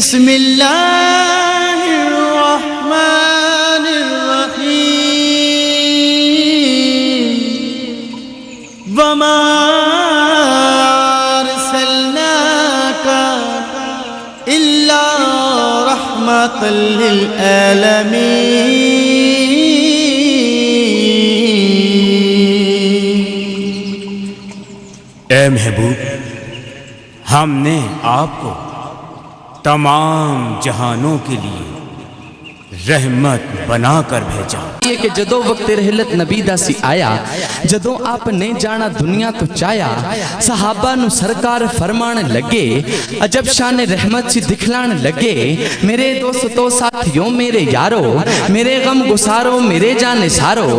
بسم اللہ الرحمن الرحیم وما ارسلناک الا رحمۃ للعالمین۔ اے محبوب، ہم نے آپ کو تمام جہانوں کے لیے رحمت بنا کر بھیجا۔ یہ کہ جدو وقت رحلت نبی دا سی آیا، جدو آپ نے جانا دنیا تو چایا، صحابہ نو سرکار فرمان لگے، عجب شان رحمت سی دکھلان لگے، میرے دوستو ساتھیوں میرے یارو، میرے غم گسارو میرے جان سارو،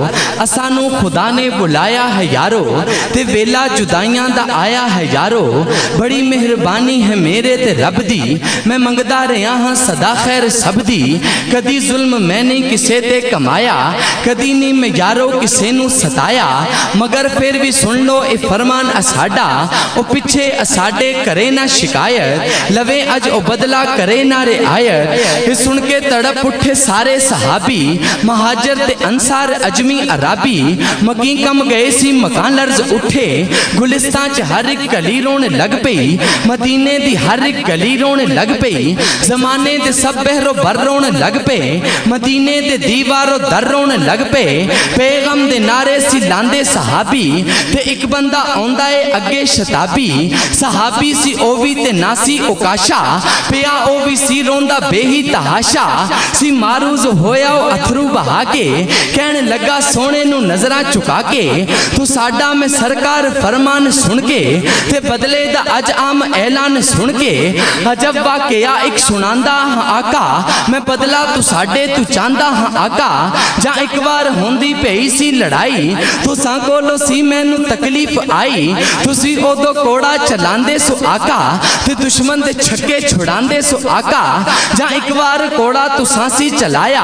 اسانو خدا نے بلایا ہے یارو، تے ویلا جدائیاں دا آیا ہے یارو، بڑی مہربانی ہے میرے تے رب دی، میں منگدا رہا ہاں صدا خیر سب دی، کدی ظلم میں نہیں کسے تے کمایا، کدی نہیں میں یارو کسے نو ستایا، مگر پھر بھی سن لو اے فرمان اساڈا، او پچھے اساڈے کرے نہ شکایت، لوے اج او بدلہ کرے نہ رعایت، یہ سن کے تڑپ اٹھے سارے صحابی، مہاجر تے انصار اجمی عرابی، مکی کم گئے سی مکان لرز اٹھے، گلستان چ ہر ایک گلی رونے لگ پئی، مدینے دی ہر ایک گلی رونے لگ پئی، زمانے دے سب بہرو بر رونے لگ پئی، مدینے دے دیوارو در رونے لگ پے، پیغم دے نعرے سی لاندے صحابی، تے ایک بندہ آندا اے اگے شتابی، صحابی سی اووی تے ناسی اوکاشا، پیا اووی سی روندا بے ہی تحاشا، سی معروض ہویا او اتھرو بہا کے، کہنے لگا سونے نو نظراں چکا کے، تو ساڈا میں سرکار فرمان سن کے، تے بدلے دا اج عام اعلان سن کے، عجب واقعہ ایک سناندا ہاں آقا، میں بدلا تو ساڈے تو چاندہ ہاں آقا، جہاں ایک بار ہوندی پئی سی لڑائی، تو ساں کولو سی میں نو تکلیف آئی، تو سی او دو کوڑا چلاندے سو آقا، تے دشمن دے چھکے چھڑاندے سو آقا، جہاں ایک بار کوڑا تو ساں سی چلایا،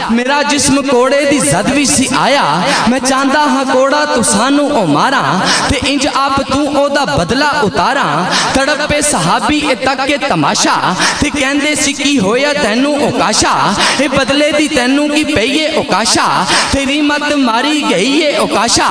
میرا جسم کوڑے دی زد بھی سی آیا، میں چاندہ ہاں کوڑا تو سانو او مارا، تے انج آپ تو او دا بدلہ اتارا، تڑپے صحابی اے تک کے تماشا، تے کہندے سی کی ہویا تینو اوکاشا، اے بدلے دی تینوں کی پئیے اوکاشا، تیری مت ماری گئی ہے اوکاشا،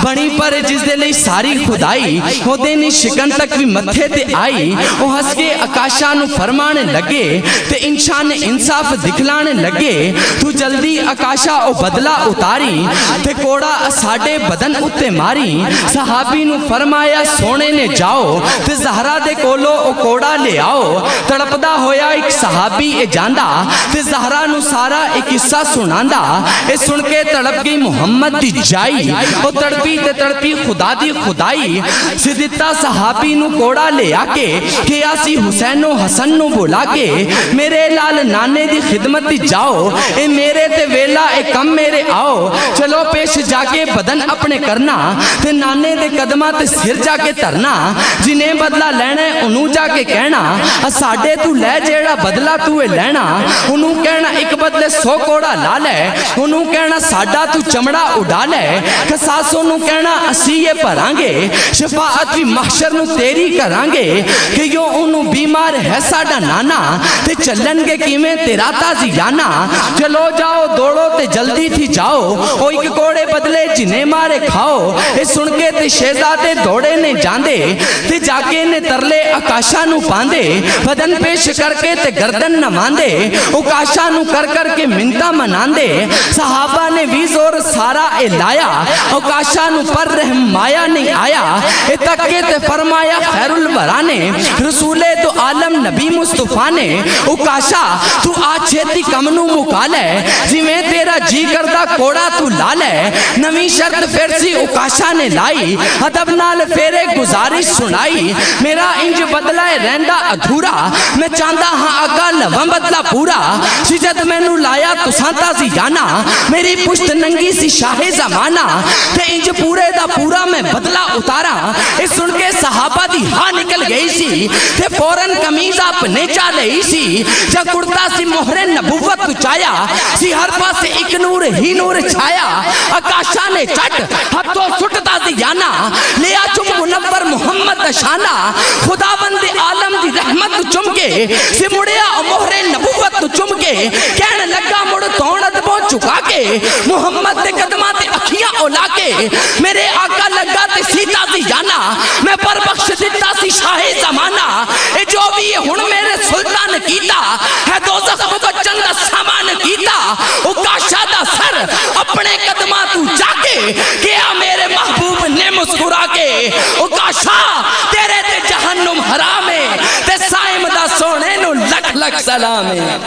بنی پر جس دے لئی ساری خدائی، ہو دینی شکن تک بھی متھے تے آئی، او ہس کے اکاشا نو فرمانے لگے، تے انشان انصاف دکھلانے لگے، تو جلدی اکاشا او بدلہ اتاری، تے کوڑا ساڑے بدن اتے ماری، صحابی نو فرمایا سونے نے جاؤ، تے زہرہ دے کولو او کوڑا لے آؤ، تڑپدا ہویا ایک صحابی اے جاندہ، تے زہرہ نو سارا ایک قصہ سناندا، اے سن کے تڑپ گئی محمد دی جائی، او تڑپی تے تڑپی خدا دی خدائی، سدتا صحابی نو کوڑا لے آکے، کیا سی حسین و حسن نو بولا کے، میرے لال نانے دی خدمت دی جاؤ، اے میرے تے ویلا اے کم میرے آؤ، چلو پیش جا کے بدن اپنے کرنا، تے نانے دے قدمہ تے سر جا کے ترنا، جنہیں بدلہ لینا انہوں جا کے کہنا، اساڑے تو لے جیڑا بدلہ تو اے لینا، انہوں کہنا ایک بدلے 100 کوڑا لا لے، انہوں کہنا ساڑا تو چمڑا اڑا لے، قصاصوں نو کہنا اسیے پرانگے، شفاعت بھی محشر نو تیری کرانگے، کہ یوں انہوں بیمار ہے ساڑا نانا، تے چلن گے کیمیں تیرا تازی جانا، چلو جاؤ دوڑو تے جلدی تھی جاؤ، او ایک کوڑے بدلے جنہیں مارے کھاؤ، اے سن کے تے شہزادے دوڑے نے جاندے، تے جاکے نے ترلے اکاشا نو پاندے، بدن پیش کر کے تے گردن نماندے، اکاشا نو کر کر کے منتا مناندے، صحابہ نے بھی زور سارا اے لایا، اکاشا نو پر رحم مایا نہیں آیا، اے تکے تے فرمایا خیر الورانے، رسول تو عالم نبی مصطفیٰ نے، اکاشا تو آج چھیتی کمنو مکالے، جی میں تیرا جی کردہ کوڑا تو لالے، نوی شرط پھر سی اکاشا نے لائی، ادب نال پھیرے گزارش سنائی، میرا انج بدلہ رہندہ ادھورا، میں چاندہ ہاں آقا لوام بدلہ پورا، سجد میں نو لایا تو سانتا سی جانا، میری پشت ننگی سی شاہ زمانہ، تے انج پورے دا پورا میں بدلہ اتارا، اس سن کے صحابہ دی ہاں نکل گئی سی، تے فوراں فوراً کمیز آپ نے چالے سی جا کرتا سی مہر نبوت تو چایا سی ہر پاس ایک نور ہی نور چھایا اکاشا نے چٹ ہتھوں سٹتا زیانا لیا چم منور محمد شانہ خدا بند عالم دی رحمت تو چم کے سی مڑیا مہر نبوت تو چم کے کہنے لگا مڑ توڑت پہنچ چکا کے محمد دے قدمات اکھیاں اولا کے میرے آقا لگا تے سیتا سی جانا میں پر بخش دیتا سی شاہ زمانہ اے جو بھی ہن میرے سلطان کیتا ہے دوزخ کو چند سامان کیتا او کاشا دا سر اپنے قدمات تو جا کے کیا میرے محبوب نے مسکرا کے او کاشا تیرے تے جہنم حرام ہے تے سائم دا سونے نو لکھ لکھ سلام ہے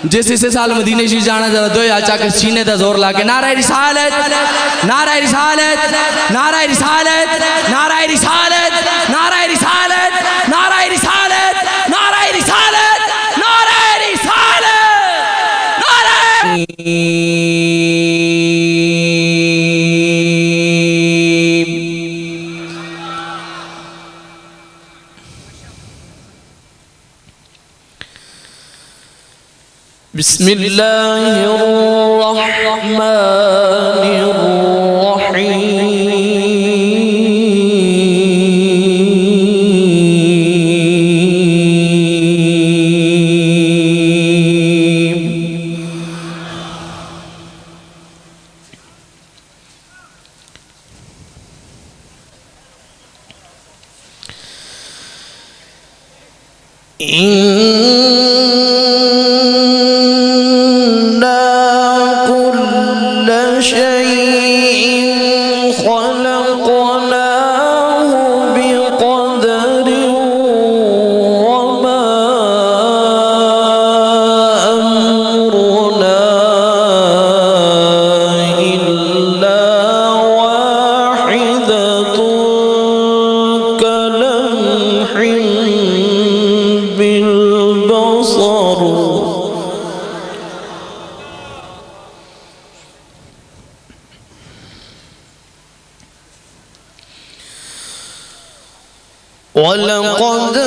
جس اسے سال مدینے شی جانا ذرا دو یا چاہ کے سینے دا زور لا کے نعرہ رسالت نعرہ رسالت نعرہ رسالت نعرہ رسالت نعرہ رسالت نعرہ رسالت نعرہ رسالت نعرہ رسالت نعرہ بسم الله الرحمن وَلَقَدْ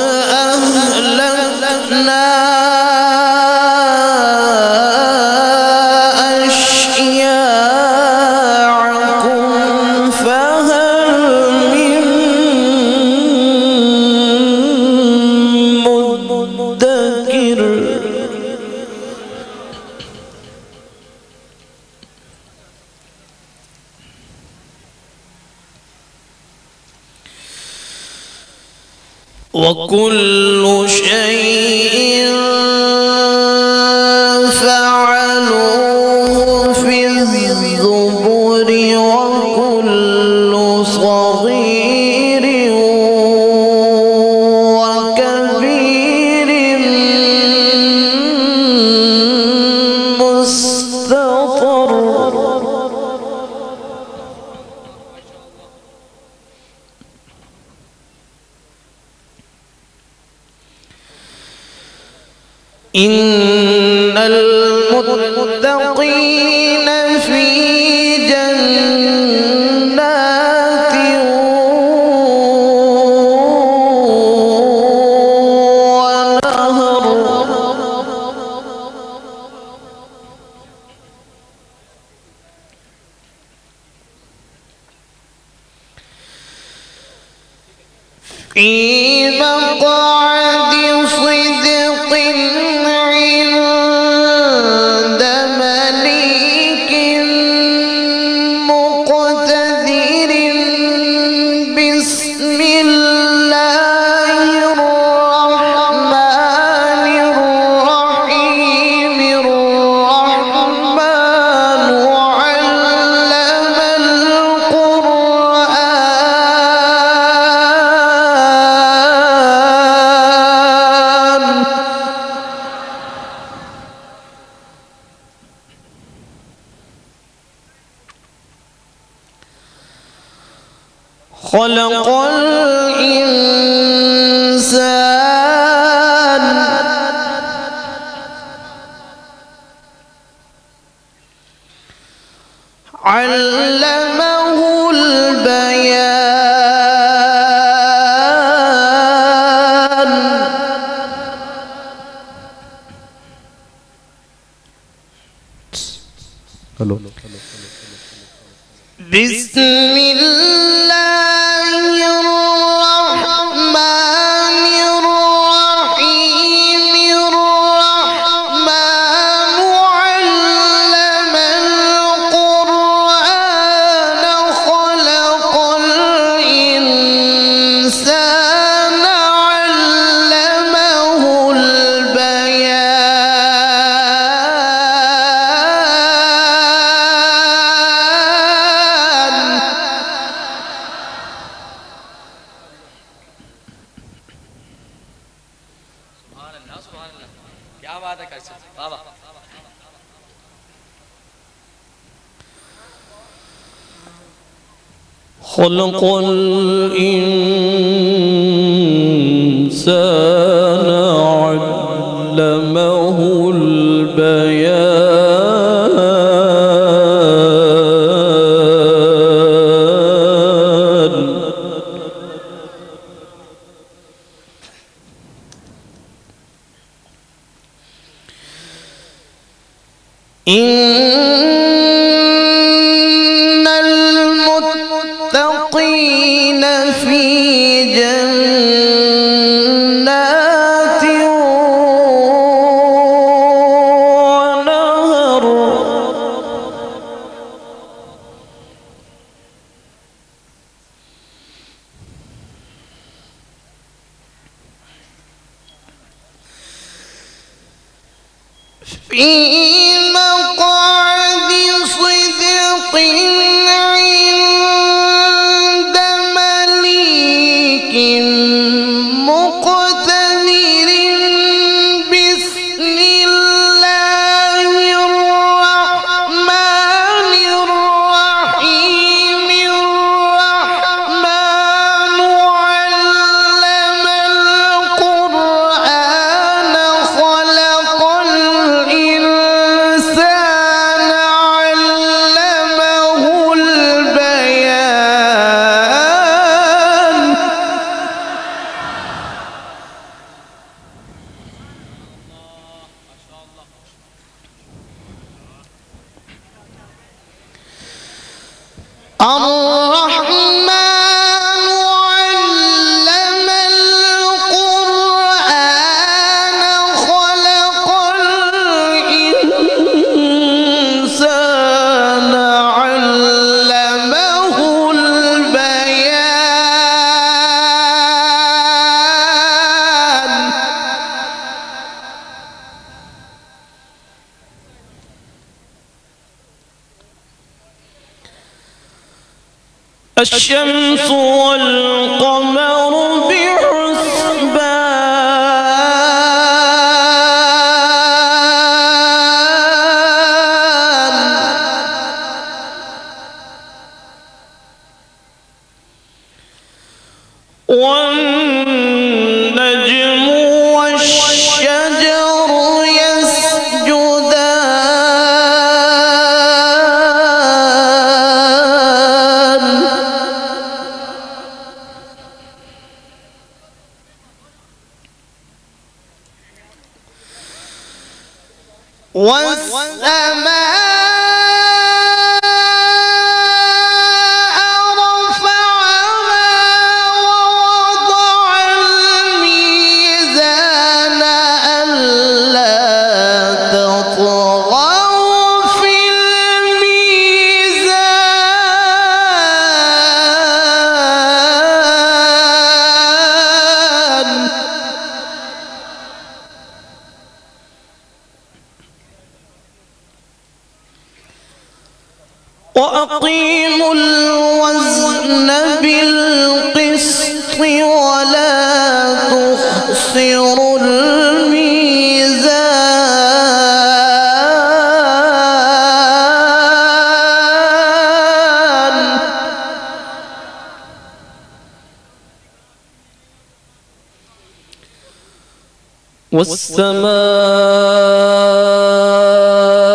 أَهْلَكْنَا أَشْيَاعَكُمْ فَهَلْ مِن مُدَّكِرٍ وَكُلُّ شَيْءٍ فَعَلُوهُ فِي الزُّبُرِ وَكُلُّ صَغِيرٍ وَكَبِيرٍ مُسْتَطَرٌ إن المتقين في جنات ونهر في مقعد صدق عند مليك بسم اللہ الرحمن الرحیم الرحمن علم القرآن خلق الإنسان علمه البيان. کیا بات ہے بابا. خلق الإنسان علمه البيان. إن المتقين في جنات ونهر. في مقعد صدق عند مليك مقتدر. بسم الله الرحمن الرحيم الرحمن علم القرآن خلق الإنسان علمه البيان. الرحمن علم القرآن خلق الإنسان علمه البيان. الشمس والقمر بحسبان. والنجم والشجر يسجدان. والسماء رفعها ووضع الميزان ألا تطغوا في الميزان. وأقيموا الوزن بالقسط ولا تخسروا الميزان.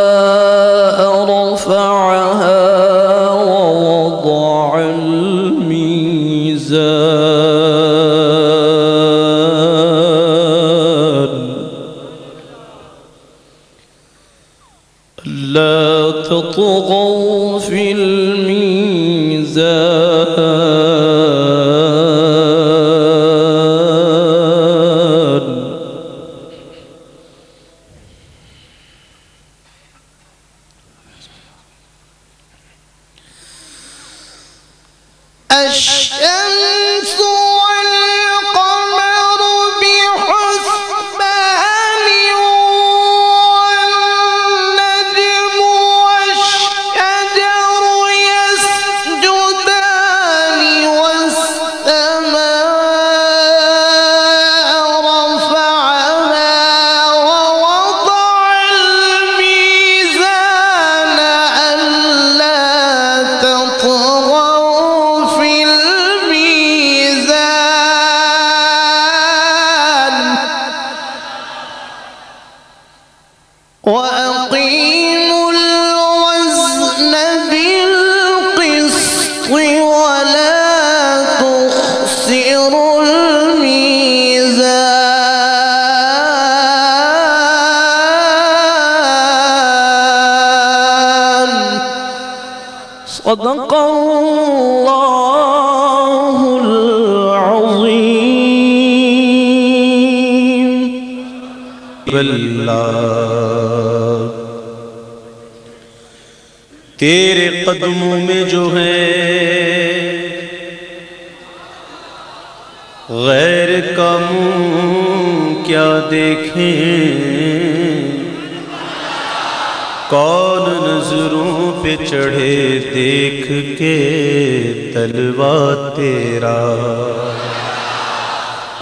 والسماء رفعها ووضع الميزان. لا تطغوا في الميزان الشمس والقمر بحسبان والنجم والشجر يسجدان والسماء رفعها ووضع الميزان ألا تطغوا في الميزان وأقيموا الوزن بالقسط ولا تخسروا الميزان صدق الله العظيم اللہ تیرے قدموں میں جو ہے غیر کا منہ کیا دیکھیں کون نظروں پہ چڑھے دیکھ کے تلوا تیرا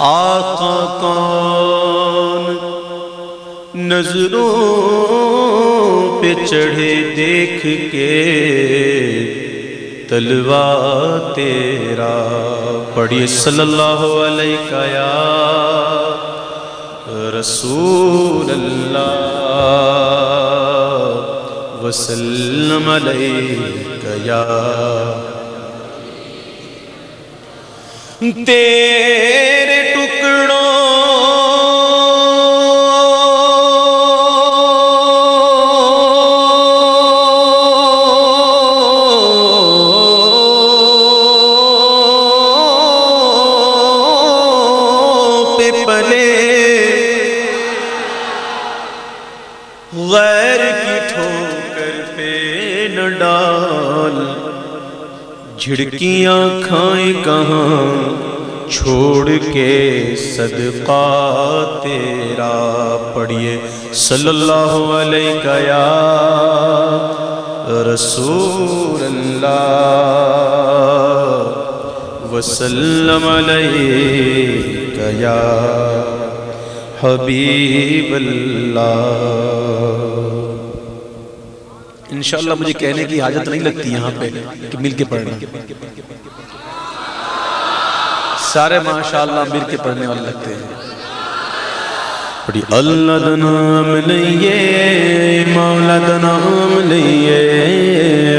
آقا کون نظروں پہ چڑھے دیکھ کے تلوا تیرا پڑھیے صلی اللہ علیہ یا رسول اللہ وسلم علیہ یا تیرے ٹکڑوں غیر کی ٹھوکر پہ نہ ڈال جھڑکیاں کھائیں کہاں چھوڑ کے صدقہ تیرا پڑھیے صلی اللہ علیہ یا رسول اللہ وسلم علیہ یا حبیب اللہ انشاءاللہ مجھے کہنے کی حاجت نہیں لگتی یہاں پہ کہ مل کے پڑھنا سارے ماشاءاللہ مل کے پڑھنے والے لگتے ہیں پڑھی اللہ دا نام لئیے مولا دا نام لئیے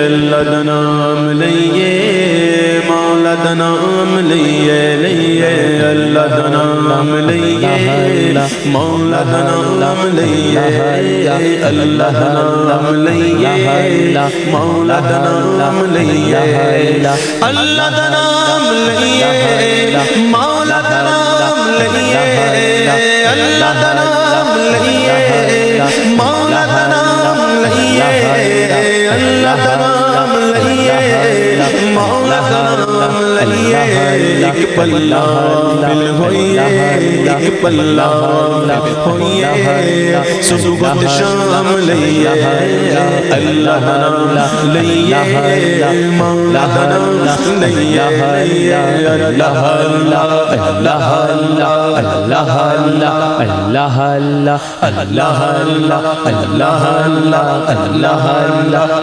اللہ دا نام لئیے مولا دا نام لئیے لئیے اللہ دا نام لئیے مولا دا نام لئیے اللہ دا نام لئیے مولا دا نام لئیے اللہ دا نام لئیے مولا دا نام لئیے اللہ دا نام لئیے مولا دا نام لئیے اللہ دا نام لئیے مولا دا نام لئیے ایک پلہ مل ہوئیے ایک پلہ مل ہوئیے صبح شام لئیے اللہ دا نام لئیے مولا دا نام لئیے اللہ اللہ اللہ اللہ اللہ اللہ اللہ اللہ اللہ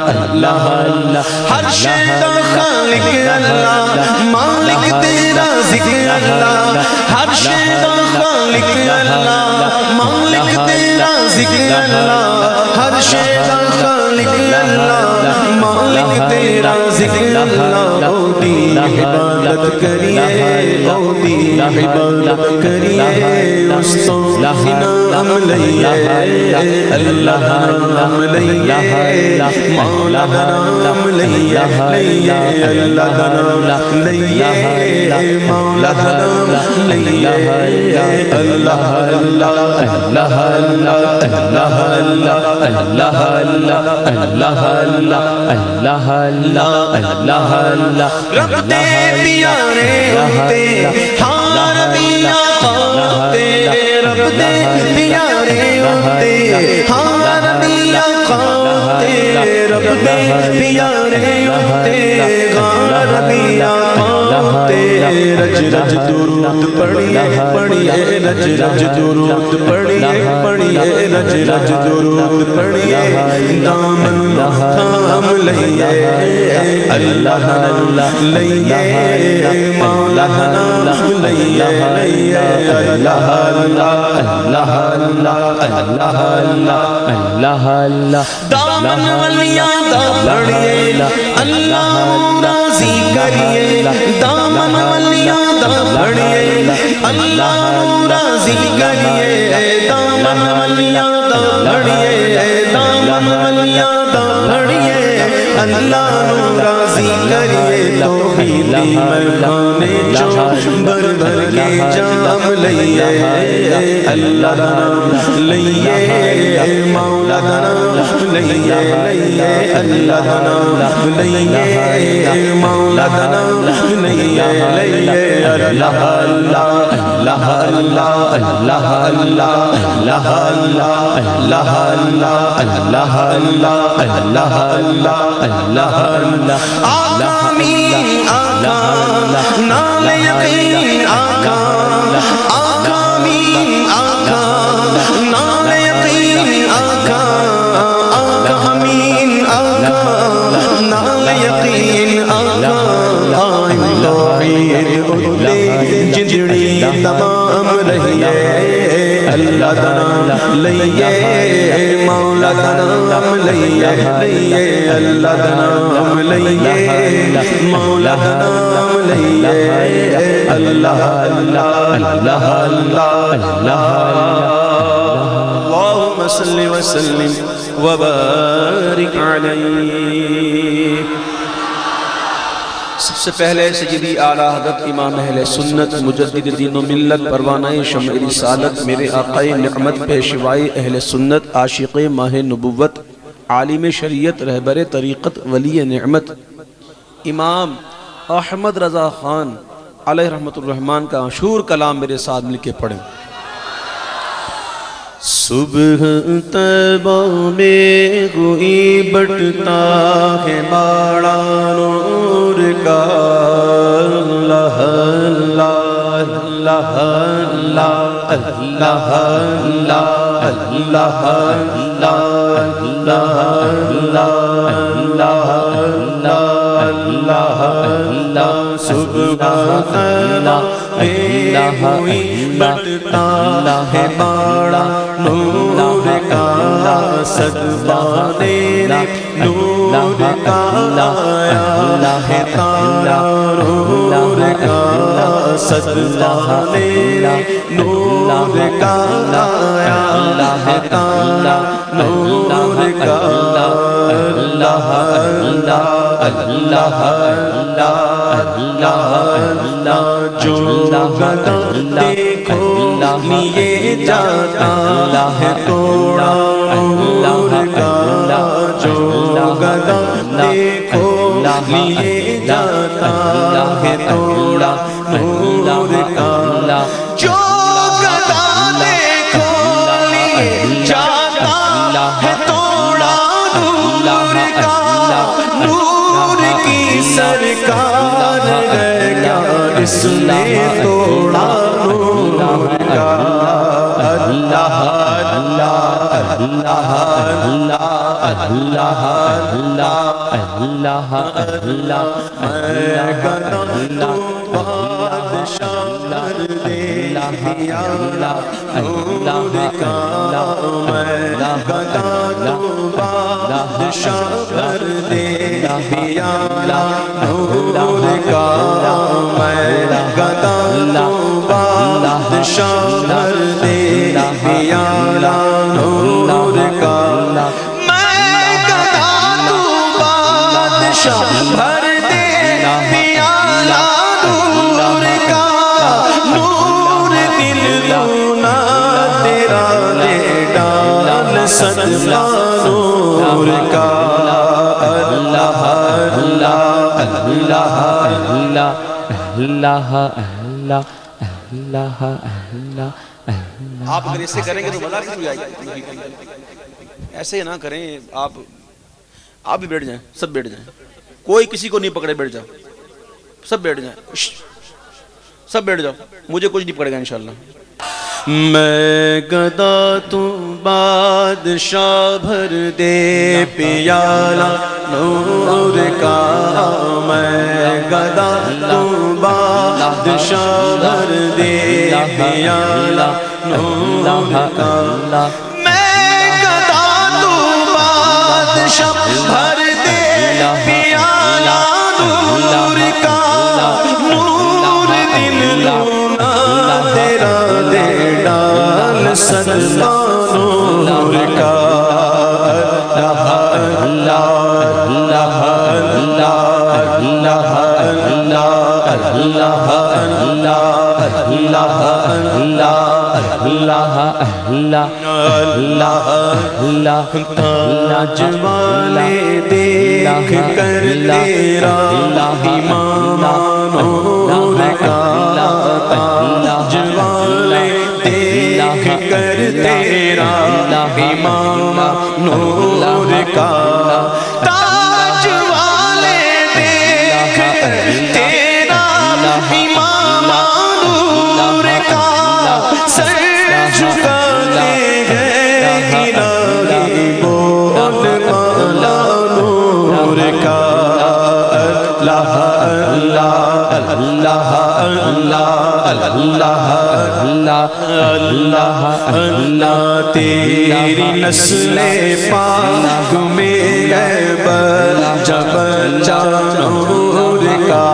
اللہ اللہ ہر شے دا خالق اللہ مالک تیرا ذکر اللہ ہر شے دا خالق اللہ مالک تیرا ذکر اللہ ہر شے دا خالق اللہ مالک تیرا ذکر اللہ اوٹی عبادت کریے اوٹی عبادت کریے دوستوں انعام لئیے اللہ دا نام لئیے مولا دا نام لئیے اللہ دا نام لئیے مولا دا نام لئیے اللہ اللہ اللہ اللہ اللہ اللہ اللہ اللہ اللہ اللہ رب دے پیارے ہوتے ہاں ربیہ ہوتے رب دے پیارے ہوتے ہاں ربیہ ہوتے رب دے پیارے ہوتے ہاں ربیہ ہوتے رج رج درود پڑھیے پڑھیے رج رج درود پڑھیے پڑھیے رج رج درود پڑھیے دامن تھام لئیے اللہ لئیے مولا نام لئیے اللہ اللہ اللہ اللہ اللہ دامن ولیاں دا پڑھیے اللہ راضی کریے دامن ولیاں دا پڑھیے اللہ راضی کریے دامن ولیاں دا پڑھیے دامن ولیاں دا پڑھیے اللہ راضی کریے توحیدی مردانے جو بر بر کے جام لئیے اللہ نام لئیے مولا نام لئیے اللہ نام لئیے مولا نام لئیے اللہ اللہ اللہ اللہ اللہ اللہ اللہ اللہ اللہ اللہ اللہ آقا مین آقا نام یقین آقا آقا مین آقا نام یقین آقا آقا مین آقا نام یقین آقا قائم توحید اٹھے جنجڑی تمام رہیے اللہ دا نام لئیے مولا دا نام لئیے اللہ دا نام لئیے مولا دا نام لئیے اللہ اللہ اللہ اللہ اللہم صلی وسلم وبارک علیہ سب سے پہلے سیدی اعلیٰ حضرت امام اہل سنت مجدد دین و ملت پروانہ شمع رسالت میرے آقا نعمت پیشوائی اہل سنت عاشق ماہ نبوت عالم شریعت رہبر طریقت ولی نعمت امام احمد رضا خان علیہ رحمت الرحمن کا مشہور کلام میرے ساتھ مل کے پڑھیں صبح طیبہ میں ہوئی بٹتا ہے باڑا نور کا اللہ اللہ اللہ اللہ اللہ اللہ اللہ اللہ اللہ صبح طیبہ میں ہوئی بٹتا ہے باڑا نور کا صدبانے نور کا آیا ہے تارا نور کا صدبانے نور کا آیا ہے تارا نور کا اللہ اللہ اللہ اللہ اللہ جو گدا دیکھو لیے جاتا ہے توڑا نور کا جو گدا دیکھو لیے جاتا ہے توڑا نور کا جو گدا دیکھو لیے جاتا ہے توڑا نور کا نور کی سرکار ہے کیا اس نے توڑا نور کا اللہ اللہ اللہ اللہ اللہ اللہ اللہ میں گدا تو بادشاہ کر دے یا اللہ نور کا میں گدا تو بادشاہ کر دے یا اللہ نور کا میں گدا تو بادشاہ کر دے صدقہ نور کا اللہ اللہ اللہ اللہ اللہ اللہ اللہ۔ آپ اگر ایسے کریں گے تو مزہ نہیں آئے گا، ایسے نہ کریں، آپ بھی بیٹھ جائیں، سب بیٹھ جائیں، کوئی کسی کو نہیں پکڑے، بیٹھ جاؤ، سب بیٹھ جائیں، سب بیٹھ جاؤ، مجھے کچھ نہیں پکڑے گا انشاءاللہ۔ میں گدا تو بادشاہ بھر دے پیالہ نور کا، میں گدا تو بادشاہ بھر دے پیالہ نور کا، میں گدا تو بادشاہ بھر دے پیالہ نور کا، نور دل لونا تیرا دے ڈال صدقہ نور کا، اللہ اللہ اللہ اللہ اللہ اللہ اللہ اللہ اللہ تاج والے دیکھ کر تیرا امام نور کا، تاج والے دیکھ کر تیرا امام نور کا، تاج والے دیکھ کر تیرا امام نور کا، سر جھکاتے ہیں الہی بول مولا نور کا، اللہ اللہ اللہ اللہ اللہ اللہ تیری نسل پاک میں ہے بچہ بچہ نور کا،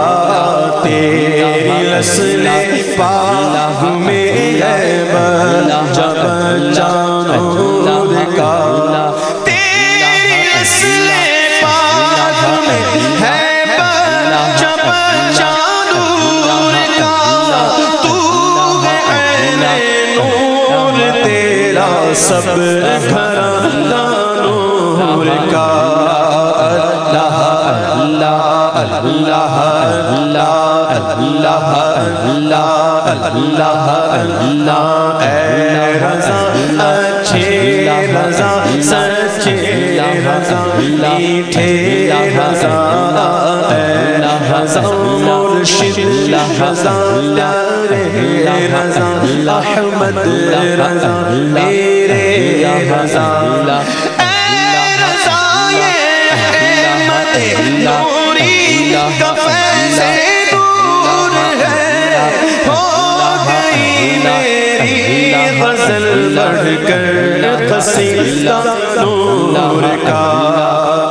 تیری نسل پاک میں ہے بچہ بچہ نور کا، تیری نسل پاک میں ہے بچہ بچہ نور کا، تو ہے عین نور تیرا سب گھرانہ نور کا، اللہ اللہ اللہ اللہ اللہ اللہ اللہ اے رضا اچھے رضا سچے رضا میٹھے رضا، اے رضا مرشد رضا پیارے رضا احمد رضا میرے رضا، اے رضا یہ احمد نوری کا فیض نور ہے، ہو گئی میری غزل بڑھ کر قصیدہ نور کا،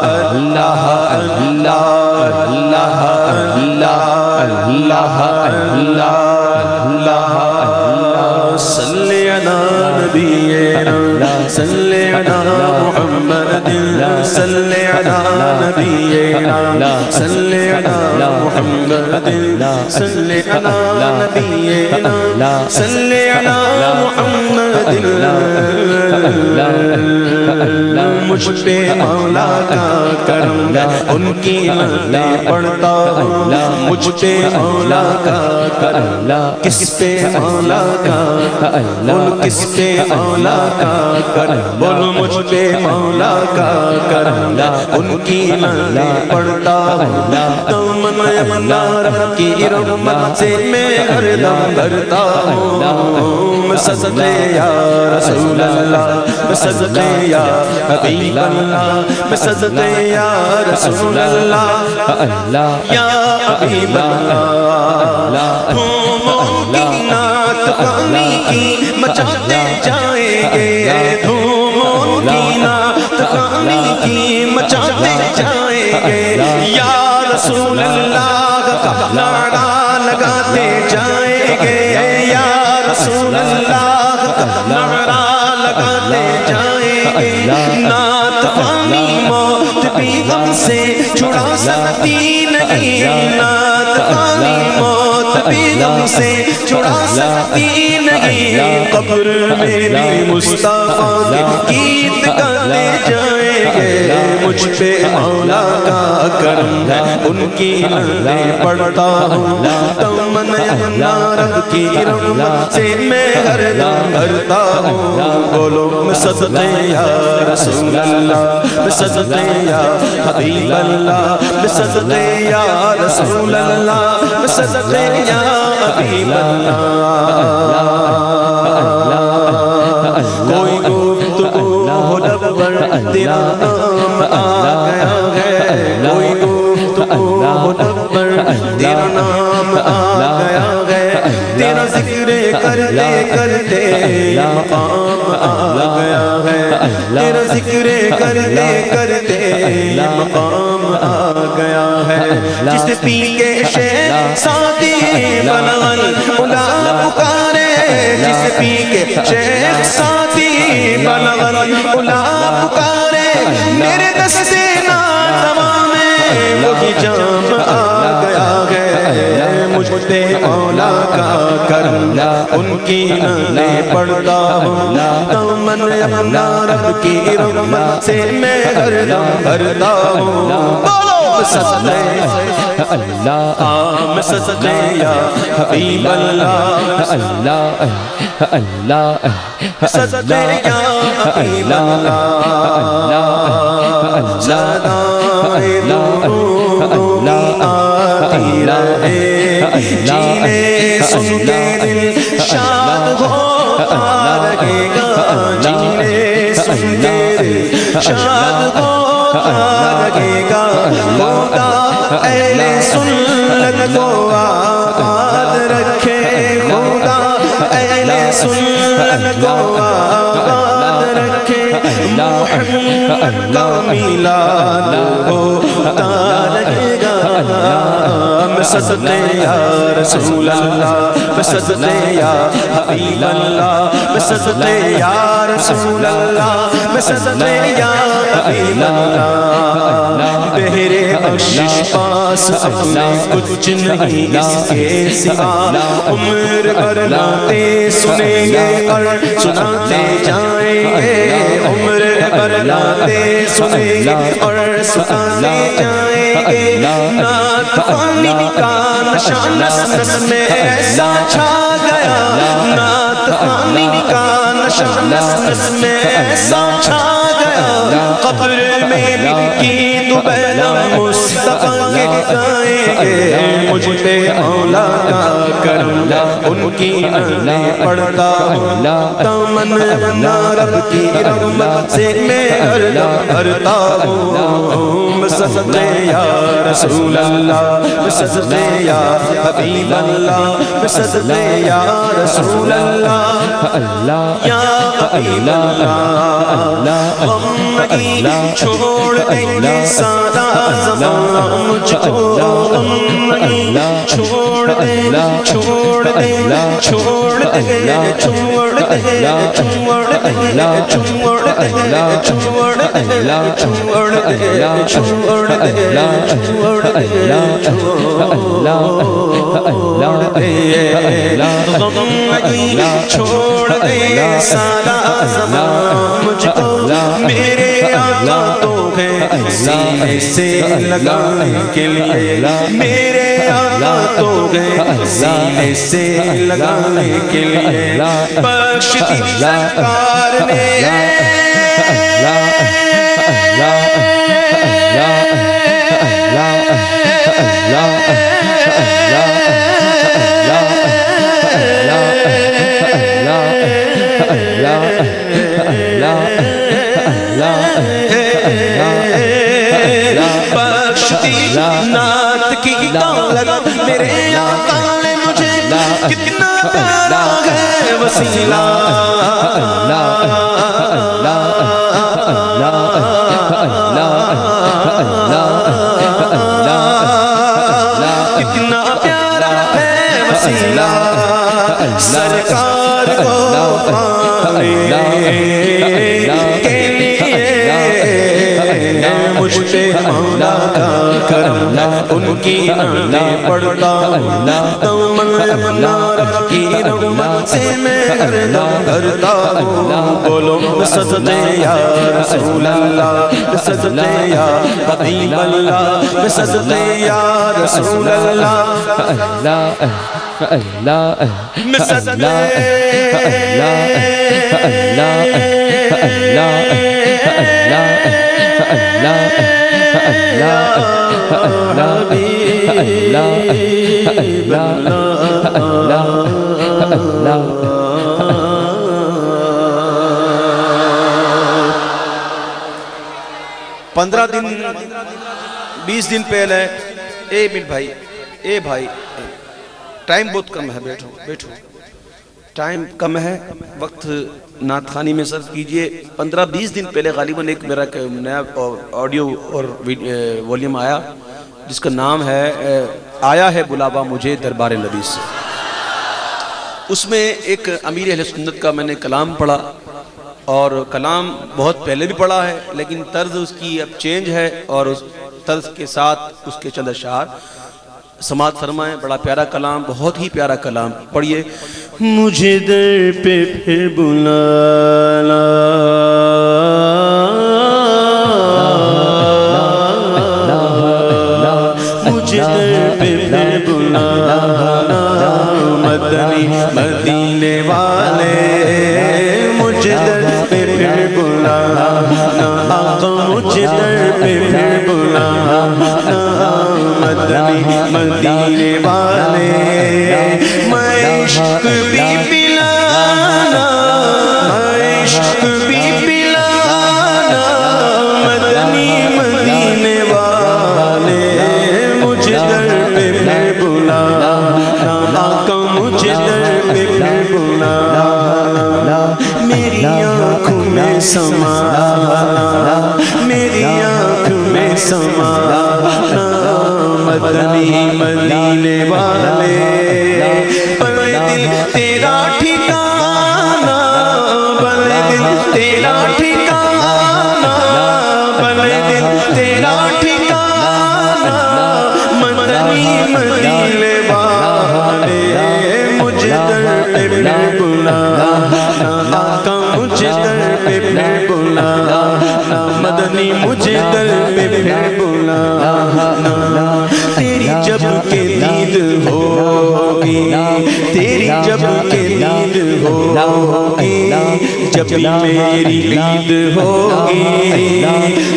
اللہ اللہ اللہ اللہ اللہ اللہ صلی علی نبینا صلی علی محمد صلی علی نبینا صلی علی محمد صلی علی نبینا صلی علی محمد، مجھ پہ مولا کا کرم ان کی نعتیں پڑھتا ہوں، مجھ پہ مولا کا کرم کس پہ مولا کا، بول کس پہ مولا کا کرم، بول مجھ پہ مولا کا کرم ان کی نعتیں پڑھتا ہوں، تمنا رب کی رحمت سے میں ہر دم بھرتا ہوں، میں صدقے یا رسول اللہ، میں صدقے یا حبیب اللہ، میں صدقے یا رسول اللہ یا حبیب اللہ، دھوموں کی نعت خانی کی مچاتے جائیں گے، دھوموں کی نعت خانی کی مچاتے جائیں گے، یا رسول اللہ کا نعرہ لگاتے جائیں گے، یا رسول اللہ کا نعرہ لگاتے جائیں گے، نعت خوانی موت بھی غم سے چھڑا سکتی نہیں، نعت خوانی موت بھی تم سے چھڑا سکتی نہیں، قبر میں بھی مصطفیٰ کے گیت گانے جائیں گے، مجھ پہ مولا کا کرم ہے، ان کی نظریں پڑھتا ہوں، تمنا رب کی رحمت سے میں ہر دم بھرتا ہوں، بولو میں صدقے یا رسول اللہ، میں صدقے یا حبیب اللہ، میں صدقے یا رسول اللہ، میں صدقے یا حبیب اللہ۔ کوئی گفتگو ہو لب پر تیرا نام آ گیا ہے، کوئی گفتگو ہو لب پر تیرا نام آ گیا ہے، تیرا ذکر کرتے کرتے مقام آ گیا ہے، تیرا ذکر کرتے کرتے مقام آ گیا ہے، جس پی کے شیخ ساتھی بلغل الا پکارے، جس پی کے شیخ ساتھی بلغل الا پکارے، میرے دستے ناتواں میں وہی جام آ گیا ہے، مجھ پہ مولا کا کرم، ان کی نظریں پڑھتا ہوں، دامن اپنا رب کی رحمت سے میں ہر دم بھرتا ہوں، بولو صدقے اللہ میں صدقے یا حبیب اللہ، اللہ اللہ صدقے یا حبیب اللہ، صدائے درود آتی رہے، جینے سن کے دل شاد ہوتا رہے گا، جینے سن کے دل شاد ہوتا رہے گا، خدا اہل سنت کو آباد رکھے، خدا اہل سنت کو آباد رکھے، محمد کا میلاد ہوتا رہے گا، میں صدقے یا رسول اللہ، میں صدقے یا حبیب اللہ، میں صدقے یا رسول اللہ، میں صدقے یا حبیب اللہ، تیرے بخشش پاس اپنے کچھ نہیں اس کے سوا، عمر بھر ناتے سنیں گے اور سناتے جائیں گے، عمر بھر ناتے سنیں گے اور سناتے جائیں گے، نعت خوانی کا نشہ نس نس میں ایسا چھا گیا، نعت خوانی کا نشہ نس نس میں ایسا چھا گیا، قبر میں بھی کی تو بیلا مصطفیٰ کے گائیں گے، مجھ پہ مولا کا کرم، ان کی نظریں پڑھتا ہوں، دامن اپنا رب کی رحمت سے میں ہر دم بھرتا ہوں، میں صدقے یا رسول اللہ، میں صدقے یا حبیب اللہ، میں صدقے یا رسول اللہ، یا حبیب اللہ، غم چھوڑ دیں گے سادہ زمان مجھ کو، غم چھوڑ دیں چھوڑ دیں چھوڑ دیں چھوڑ دیں چھوڑ دیں چھوڑ دیں چھوڑ دیں چھوڑ دیں چھوڑ دیں غم چھوڑ دیں سادہ زمان مجھ کو، میرے آقا تو ہے سینے سے لگانے کے لیے، میرے آقا تو ہے سینے سے لگانے کے لیے، بخش دی سرکار نے نعت کی دولت میرے آقا نے مجھے کتنا پیارا ہے وسیلہ، کتنا پیارا ہے وسیلہ، سرکار کو پانے کے لیے مجھ پہ مولا کا کرم ہے ان کی نعتیں پڑھتا ہوں دامن اپنا رب کی رحمت سے میں ہردم کرتا ہوں بولو سجدے یا رسول اللہ سجدے یا حبیب اللہ سجدے یا رسول اللہ میں سجدے پندرہ دن 20 دن پہلے اے منٹ بھائی اے بھائی ٹائم بہت کم ہے بیٹھو بیٹھو ٹائم کم ہے وقت نعت خوانی میں صرف کیجئے 15-20 دن پہلے غالباً ایک میرا نیا آڈیو اور ولیوم آیا جس کا نام ہے آیا ہے بلاوا مجھے دربار نبی سے اس میں ایک امیر اہل سنت کا میں نے کلام پڑھا اور کلام بہت پہلے بھی پڑھا ہے لیکن طرز اس کی اب چینج ہے اور اس طرز کے ساتھ اس کے چند اشعار سماعت فرمائیں بڑا پیارا کلام بہت ہی پیارا کلام پڑھیے مجھے در پہ پھر بلانا مجھے در پہ پھر بلانا مدنی مدینے والے مجھے در پہ پھر بلانا آقا مجھے در پہ پھر بلانا مدنی مدینے والے میں عشق بھی پلانا میں عشق بھی پلانا مدنی مدینے والے مجھے در پہ پھر بلانا آقا مجھے در پہ پھر بلانا میری آنکھوں میں سمانا میری آنکھوں میں سمانا مدنی مدینے والے بلے دل تیرا ٹھکانا بلے دل تیرا ٹھکانا بلے دل تیرا ٹھکانا مدنی مدینے والے مجھے در پہ پھر بلانا آقا مجھے در پہ پھر بلانا مدنی مجھے در پہ پھر بلانا تیری جب کے دید ہوگی تیری جب کے دید ہوگی جب بھی میری عید ہوگی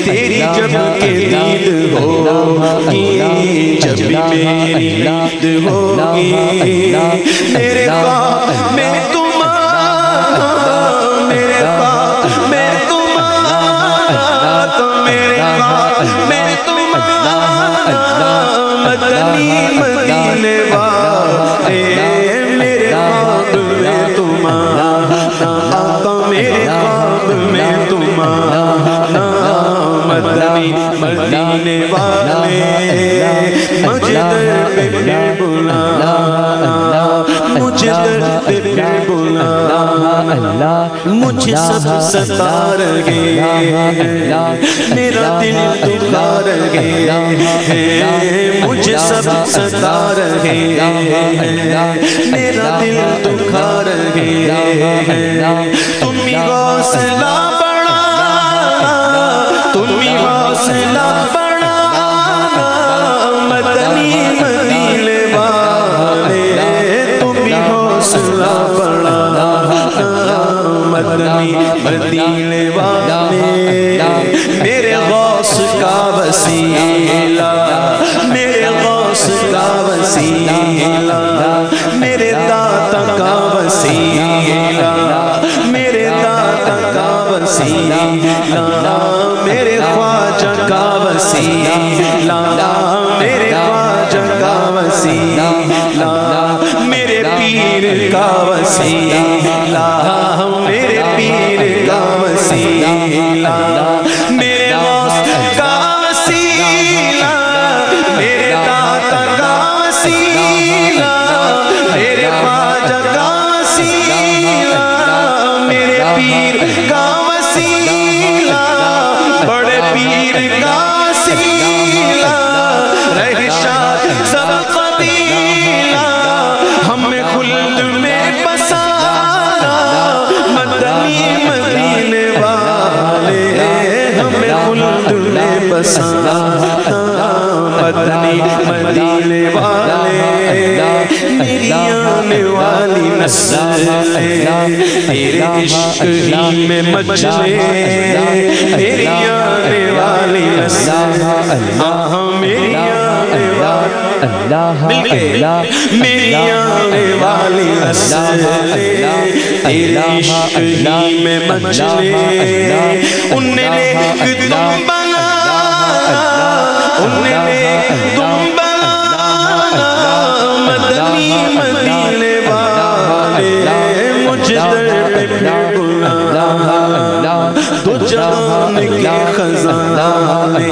تیری جب کے دید ہوگی جب بھی میری عید ہوگی میرے خواب میں تمہارا میرے خواب میں تمہارا تو میرے خواب میں مدنی مدینے والے میرے خواب میں تمہارا آقا میرے خواب میں تمہارا مدنی مدینے والے مجھے در پہ پھر بلانا مجھے در پہ پھر بلانا مجھے سب ستا رہے میرا دل دکھا رہے مجھے سب ستا رہے میرا دل دکھا رہے تم ہی حوصلہ بڑھانا تم ہی حوصلہ بڑھانا مدنی مدینے والے تم ہی حوصلہ بڑھانا مدنی مدینے والے میرے غوث کا وسیلہ میرے غوث کا وسیلہ میرے داتا کا وسیلہ میرے داتا کا وسیلہ میرے خواجہ کا وسیلہ میرے خواجہ کا وسیلہ میرے پیر کا وسیلہ میرے پیر کا وسیلہ میرے غوث کا وسیلہ میرے داتا کا وسیلہ میرے خواجہ کا وسیلہ میرے پیر کا وسیلہ بڑے پیر کا وسیلہ رہشاد سب قبیلہ ہمیں خلد میں بسایا مدنی مدینے والے ہمیں خلد میں بسایا مدنی مدینے والے میری آنے والی نسل تیرے عشق ہی میں مچلے میری آنے والی نسل میری آنے والی میری آنے والی نسل تیرے عشق ہی میں مچلے انہیں نیک تم بنا انہیں نیک تم بنا مدنی مدینے والے مجھ در پہ پھر بلا تو جان کے خزانے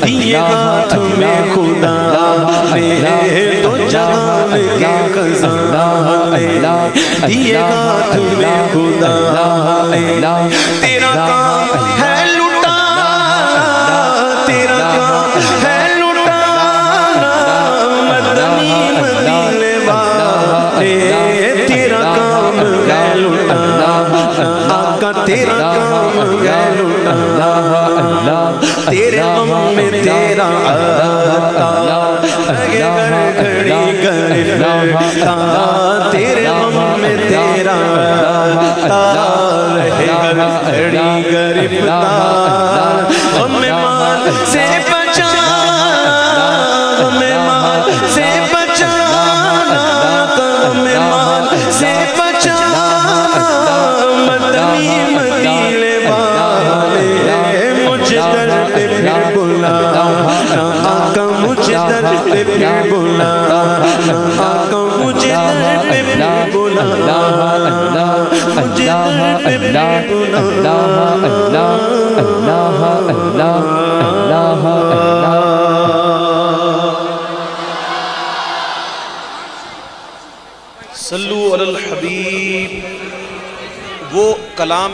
دیے ہاتھ میں خدا میرے تو جان کے خزانے دیے ہاتھ میں خدا تیرا کام ہے لٹانا تیرا کام ہے لٹانا مدنی مدینے والے تیرا کام ہے لٹانا آقا تیرا کام ہے لٹانا تیرے غم میں تیرا آتا لگے گھر گھڑی گرفتا تیرے غم میں تیرا آتا رہے گھر گھڑی گرفتا ہمیں مال سے بچانا ہمیں مال سے بچانا ہمیں مال سے بچانا مدنی مدینے والے مجھ در پہ پھر بلا آقا مجھ در پہ پھر بلا آقا مجھ در پہ پھر بلا مجھ در پہ پھر بلا صلو علی الحبیب. وہ کلام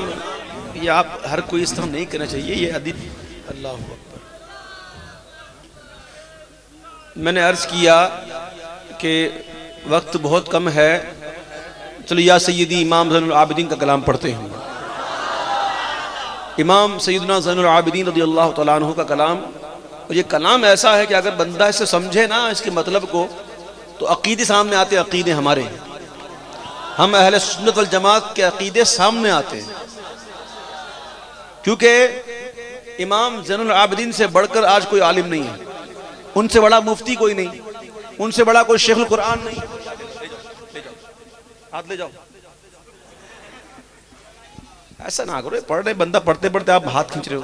یہ آپ ہر کوئی اس طرح نہیں کرنا چاہیے، یہ ادب. اللہ اکبر. میں نے عرض کیا کہ وقت بہت کم ہے، چلو یا سیدی امام زین العابدین کا کلام پڑھتے ہیں. امام سیدنا زین العابدین رضی اللہ تعالیٰ عنہ کا کلام، اور یہ کلام ایسا ہے کہ اگر بندہ اسے سمجھے نا اس کے مطلب کو، تو عقیدے سامنے آتے. عقیدے ہمارے ہیں، ہم اہل سنت والجماعت کے عقیدے سامنے آتے ہیں، کیونکہ امام زین العابدین سے بڑھ کر آج کوئی عالم نہیں ہے، ان سے بڑا مفتی کوئی نہیں، ان سے بڑا کوئی شیخ القرآن نہیں. ہاتھ لے جاؤ. ایسا نہ کرو، پڑھ رہے بندہ پڑھتے پڑھتے آپ ہاتھ کھینچ رہے ہو.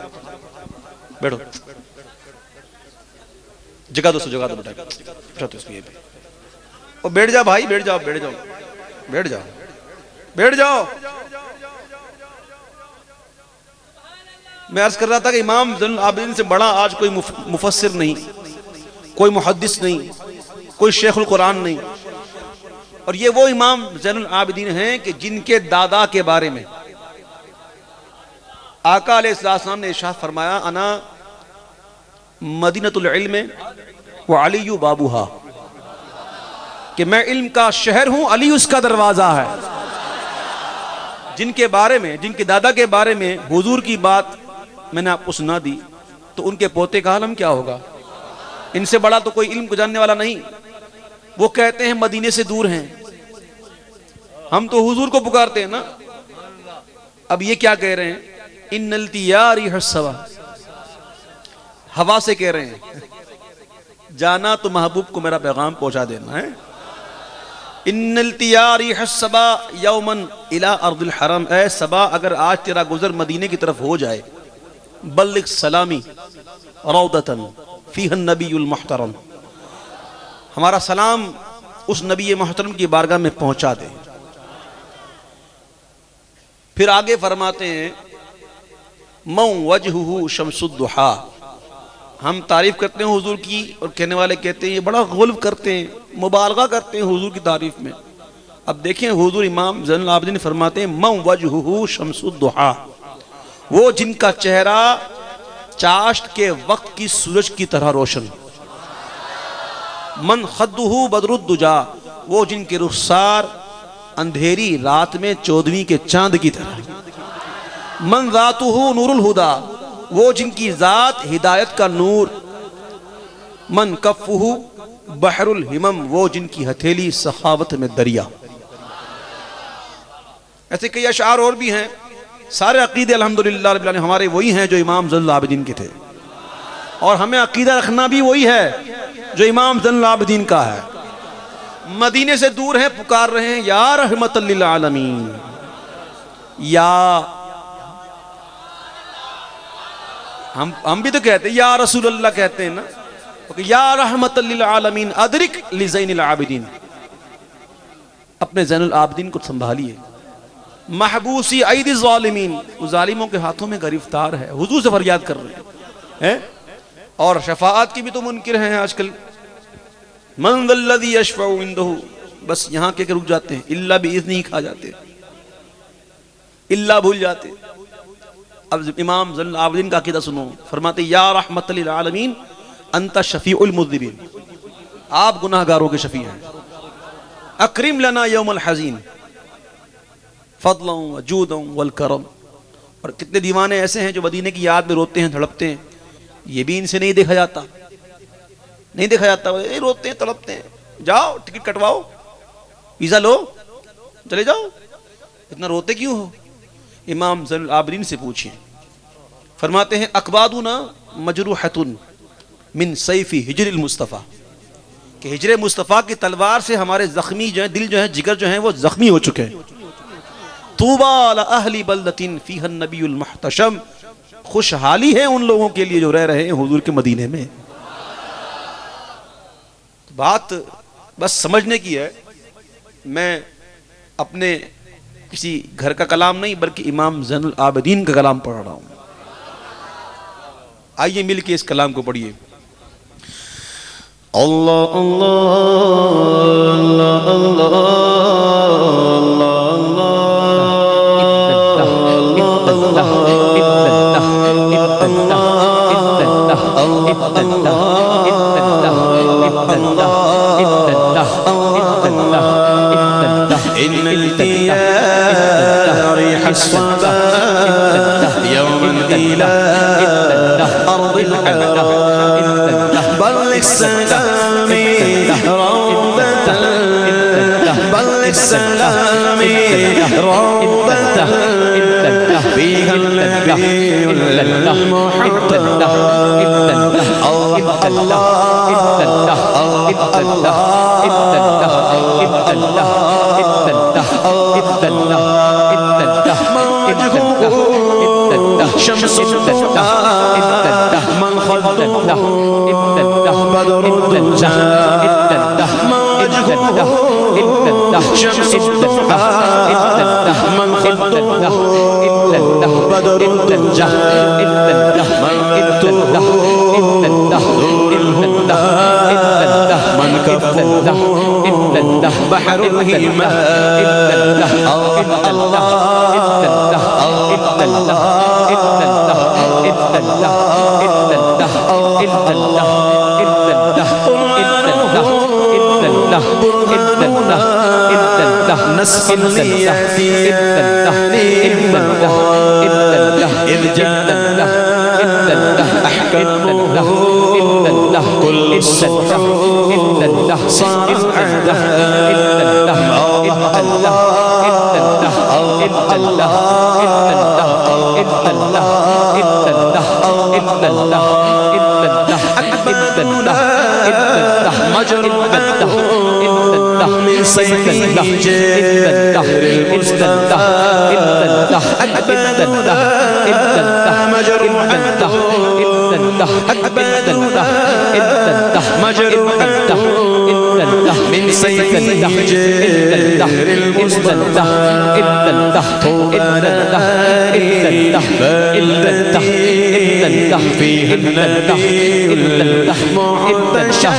بیٹھو، جگہ دو جگہ دو بیٹا، بیٹھ جاؤ بھائی، بیٹھ جاؤ بیٹھ جاؤ بیٹھ جاؤ بیٹھ جاؤ. میں عرض کر رہا تھا کہ امام زین العابدین سے بڑا آج کوئی مفسر نہیں، کوئی محدث نہیں، کوئی شیخ القرآن نہیں. اور یہ وہ امام زین العابدین ہیں کہ جن کے دادا کے بارے میں آقا علیہ السلام نے ارشاد فرمایا انا مدینۃ العلم وعلی بابوہا، کہ میں علم کا شہر ہوں، علی اس کا دروازہ ہے. جن کے بارے میں، جن کے دادا کے بارے میں حضور کی بات میں نے آپ کو سنا دی، تو ان کے پوتے کا عالم کیا ہوگا؟ ان سے بڑا تو کوئی علم کو جاننے والا نہیں. وہ کہتے ہیں مدینے سے دور ہیں، ہم تو حضور کو پکارتے ہیں نا. اب یہ کیا کہہ رہے ہیں؟ ان التیار حسوا، ہوا سے کہہ رہے ہیں جانا تو محبوب کو میرا پیغام پہنچا دینا ہے. ان التیار حسبا یوما الى ارض الحرم، اے سبا اگر آج تیرا گزر مدینے کی طرف ہو جائے، بلغ سلامی روضۃ فیہا النبی المحترم، ہمارا سلام اس نبی محترم کی بارگاہ میں پہنچا دے. پھر آگے فرماتے ہیں من وجہہ شمس الضحیٰ، ہم تعریف کرتے ہیں حضور کی، اور کہنے والے کہتے ہیں یہ بڑا غلو کرتے ہیں، مبالغہ کرتے ہیں حضور کی تعریف میں. اب دیکھیں حضور امام زین العابدین فرماتے ہیں من وجہہ شمس الضحیٰ، وہ جن کا چہرہ چاشت کے وقت کی سورج کی طرح روشن. من خدہ بدر الدجا، وہ جن کے رخسار اندھیری رات میں 14ویں کے چاند کی طرح۔ من ذاتہ نور الہدا، وہ جن کی ذات ہدایت کا نور۔ من کفہ بحر الہمم، وہ جن کی ہتھیلی سخاوت میں دریا۔ ایسے کئی اشعار اور بھی ہیں۔ سارے عقیدے الحمدللہ رب العالمین ہمارے وہی ہیں جو امام زین العابدین کے تھے، اور ہمیں عقیدہ رکھنا بھی وہی ہے جو امام زین العابدین کا ہے۔ مدینے سے دور ہیں، پکار رہے ہیں یا رحمت للعالمین، یا ہم بھی تو کہتے ہیں یا رسول اللہ کہتے ہیں نا، یا رحمت للعالمین ادرک لزین العابدین۔ اپنے زین العابدین کو سنبھالیے۔ محبوسی عید الظالمین، وہ ظالموں کے ہاتھوں میں گرفتار ہے، حضور سے فریاد کر رہے ہیں۔ اور شفاعت کی بھی تو منکر ہیں آج کل۔ من ذا الذی یشفع عندہ، بس یہاں کے رک جاتے ہیں، الا باذنہ ہی کھا جاتے ہیں، الا بھول جاتے ہیں۔ اب امام زین العابدین کا عقیدہ سنو، فرماتے یا رحمت للعالمین انت شفیع المذنبین، آپ گناہ گاروں کے شفیع ہیں۔ اکرم لنا یوم الحزین فضلا وجودا والکرم۔ اور کتنے دیوانے ایسے ہیں جو مدینے کی یاد میں روتے ہیں، تڑپتے ہیں، یہ بھی ان سے نہیں دیکھا جاتا، نہیں دیکھا جاتا، روتے ہیں تڑپتے ہیں۔ جاؤ ٹکٹ کٹواؤ، ویزا لو، چلے جاؤ، اتنا روتے کیوں ہو؟ امام زین العابدین سے پوچھیں۔ فرماتے ہیں اکبادنا مجروحۃ من سیف ہجر المصطفیٰ، کہ ہجر مصطفیٰ کی تلوار سے ہمارے زخمی جو ہیں، دل جو ہیں، جگر جو ہیں، وہ زخمی ہو چکے ہیں۔ طوبی لأہل بلدۃ فیہا النبی المحتشم، خوشحالی ہے ان لوگوں کے لیے جو رہ رہے ہیں حضور کے مدینے میں۔ بات بس سمجھنے کی ہے، میں اپنے کسی گھر کا کلام نہیں بلکہ امام زین العابدین کا کلام پڑھ رہا ہوں۔ آئیے مل کے اس کلام کو پڑھیے۔ اللہ اللہ اللہ إن الديار حصبا يوما إلى أرض الحرام بلغ سلامي روضة بلغ سلامي روضة فيها النبي المحب شمس من خلده بدر الدجا شمس من خلده بدر الدجا نور الهدى من كفه بحر الهمام نسخ ليأتي إذ جاء أحكامه كل الصفح صار أعداء من سيفه جار المصطفى أكبادنا مجروحة أكبادنا مجروحة من سيفه جار المصطفى طوبانا بلدة فيها النبي المحتشم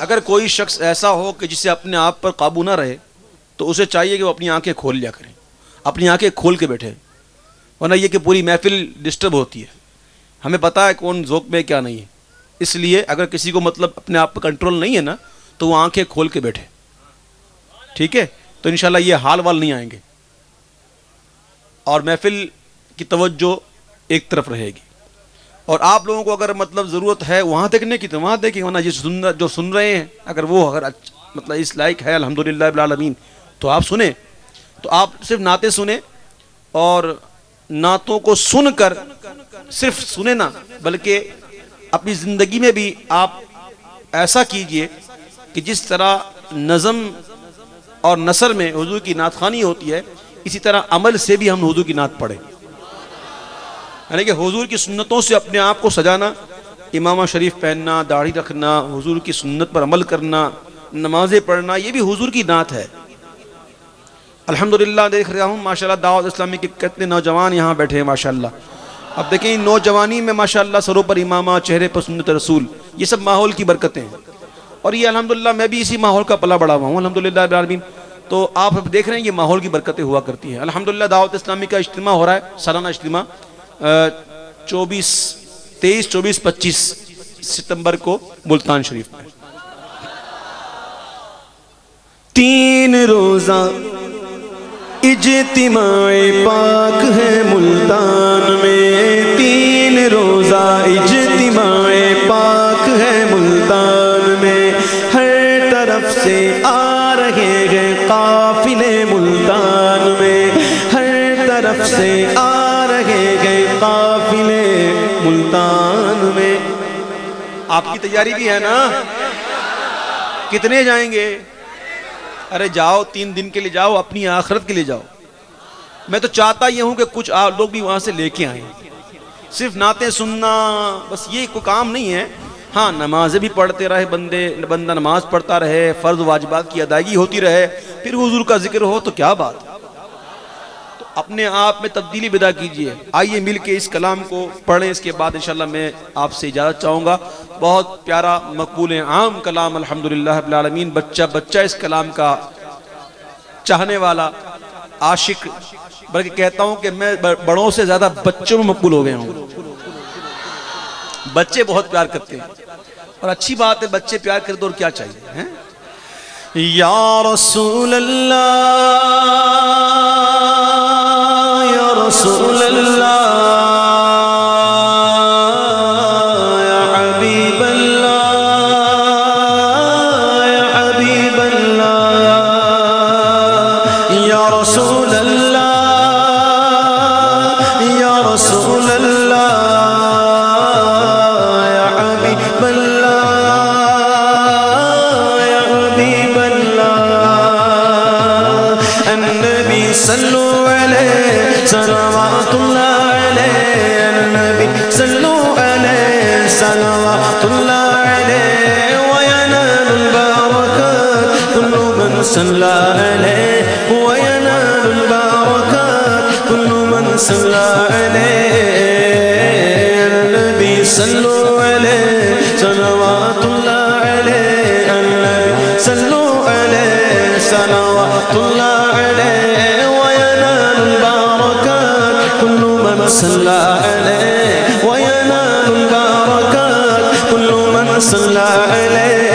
اگر کوئی شخص ایسا ہو کہ جسے اپنے آپ پر قابو نہ رہے تو اسے چاہیے کہ وہ اپنی آنکھیں کھول لیا کریں، اپنی آنکھیں کھول کے بیٹھے، ورنہ یہ کہ پوری محفل ڈسٹرب ہوتی ہے. ہمیں پتہ ہے کون ذوق میں کیا نہیں ہے، اس لیے اگر کسی کو مطلب اپنے آپ پر کنٹرول نہیں ہے نا تو وہ آنکھیں کھول کے بیٹھے، ٹھیک ہے؟ تو انشاءاللہ یہ حال وال نہیں آئیں گے اور محفل کی توجہ ایک طرف رہے گی. اور آپ لوگوں کو اگر مطلب ضرورت ہے وہاں دیکھنے کی تو وہاں دیکھیں، ورنہ جو سن رہے ہیں اگر مطلب اس لائق ہے الحمدللہ رب العالمین تو آپ سنیں. تو آپ صرف نعتیں سنیں اور نعتوں کو سن کر صرف سنیں نہ بلکہ اپنی زندگی میں بھی آپ ایسا کیجئے کہ جس طرح نظم اور نثر میں حضور کی نعت خوانی ہوتی ہے اسی طرح عمل سے بھی ہم حضور کی نعت پڑھیں، یعنی کہ حضور کی سنتوں سے اپنے آپ کو سجانا، امامہ شریف پہننا، داڑھی رکھنا، حضور کی سنت پر عمل کرنا، نمازیں پڑھنا، یہ بھی حضور کی نعت ہے. الحمدللہ دیکھ رہا ہوں ماشاءاللہ دعوت اسلامی کے کتنے نوجوان یہاں بیٹھے ہیں ماشاءاللہ. اب دیکھیں نوجوانی میں ماشاءاللہ سروں پر امامہ، چہرے پر سنت رسول، یہ سب ماحول کی برکتیں ہیں. اور یہ الحمدللہ میں بھی اسی ماحول کا پلا بڑا ہوا ہوں الحمدللہ رب العالمین. تو آپ دیکھ رہے ہیں یہ ماحول کی برکتیں ہوا کرتی ہیں. الحمدللہ دعوت اسلامی کا اجتماع ہو رہا ہے، سالانہ اجتماع 23، 24، 25 ستمبر کو ملتان شریف میں. 3 روزہ اجتماع پاک ہے ملتان میں، 3 روزہ اجتماع پاک ہے ملتان میں، ہر طرف سے آ رہے ہیں قافلے ملتان میں، ہر طرف سے آ رہے ہیں قافلے ملتان میں. آپ کی تیاری بھی ہے نا؟ کتنے جائیں گے؟ ارے جاؤ، 3 دن کے لیے جاؤ، اپنی آخرت کے لیے جاؤ. میں تو چاہتا یہ ہوں کہ کچھ آپ لوگ بھی وہاں سے لے کے آئیں. صرف نعتیں سننا بس یہ کوئی کام نہیں ہے. ہاں نمازیں بھی پڑھتے رہے بندہ نماز پڑھتا رہے، فرض واجبات کی ادائیگی ہوتی رہے، پھر حضور کا ذکر ہو تو کیا بات. تو اپنے آپ میں تبدیلی پیدا کیجئے. آئیے مل کے اس کلام کو پڑھیں، اس کے بعد انشاءاللہ میں آپ سے اجازت چاہوں گا. بہت پیارا مقبول عام کلام الحمدللہ رب العالمین. بچہ اس کلام کا چاہنے والا، عاشق، بلکہ کہتا ہوں کہ میں بڑوں سے زیادہ بچوں میں مقبول ہو گیا ہوں. بچے بہت پیار کرتے ہیں اور اچھی بات ہے، بچے پیار کرتے اور کیا چاہیے. یا رسول اللہ، یا رسول اللہ، یا حبیب اللہ، صلوا عليه صلوات الله عليه النبي صلوا عليه صلوات الله عليه وينال البركات كل من صلى عليه وينال البركات كل من صلى عليه النبي صلوا عليه صلوات الله عليه النبي صلوا عليه صلوات الله عليه وينال البركات كل من صلى عليه وينال البركات كل من صلى عليه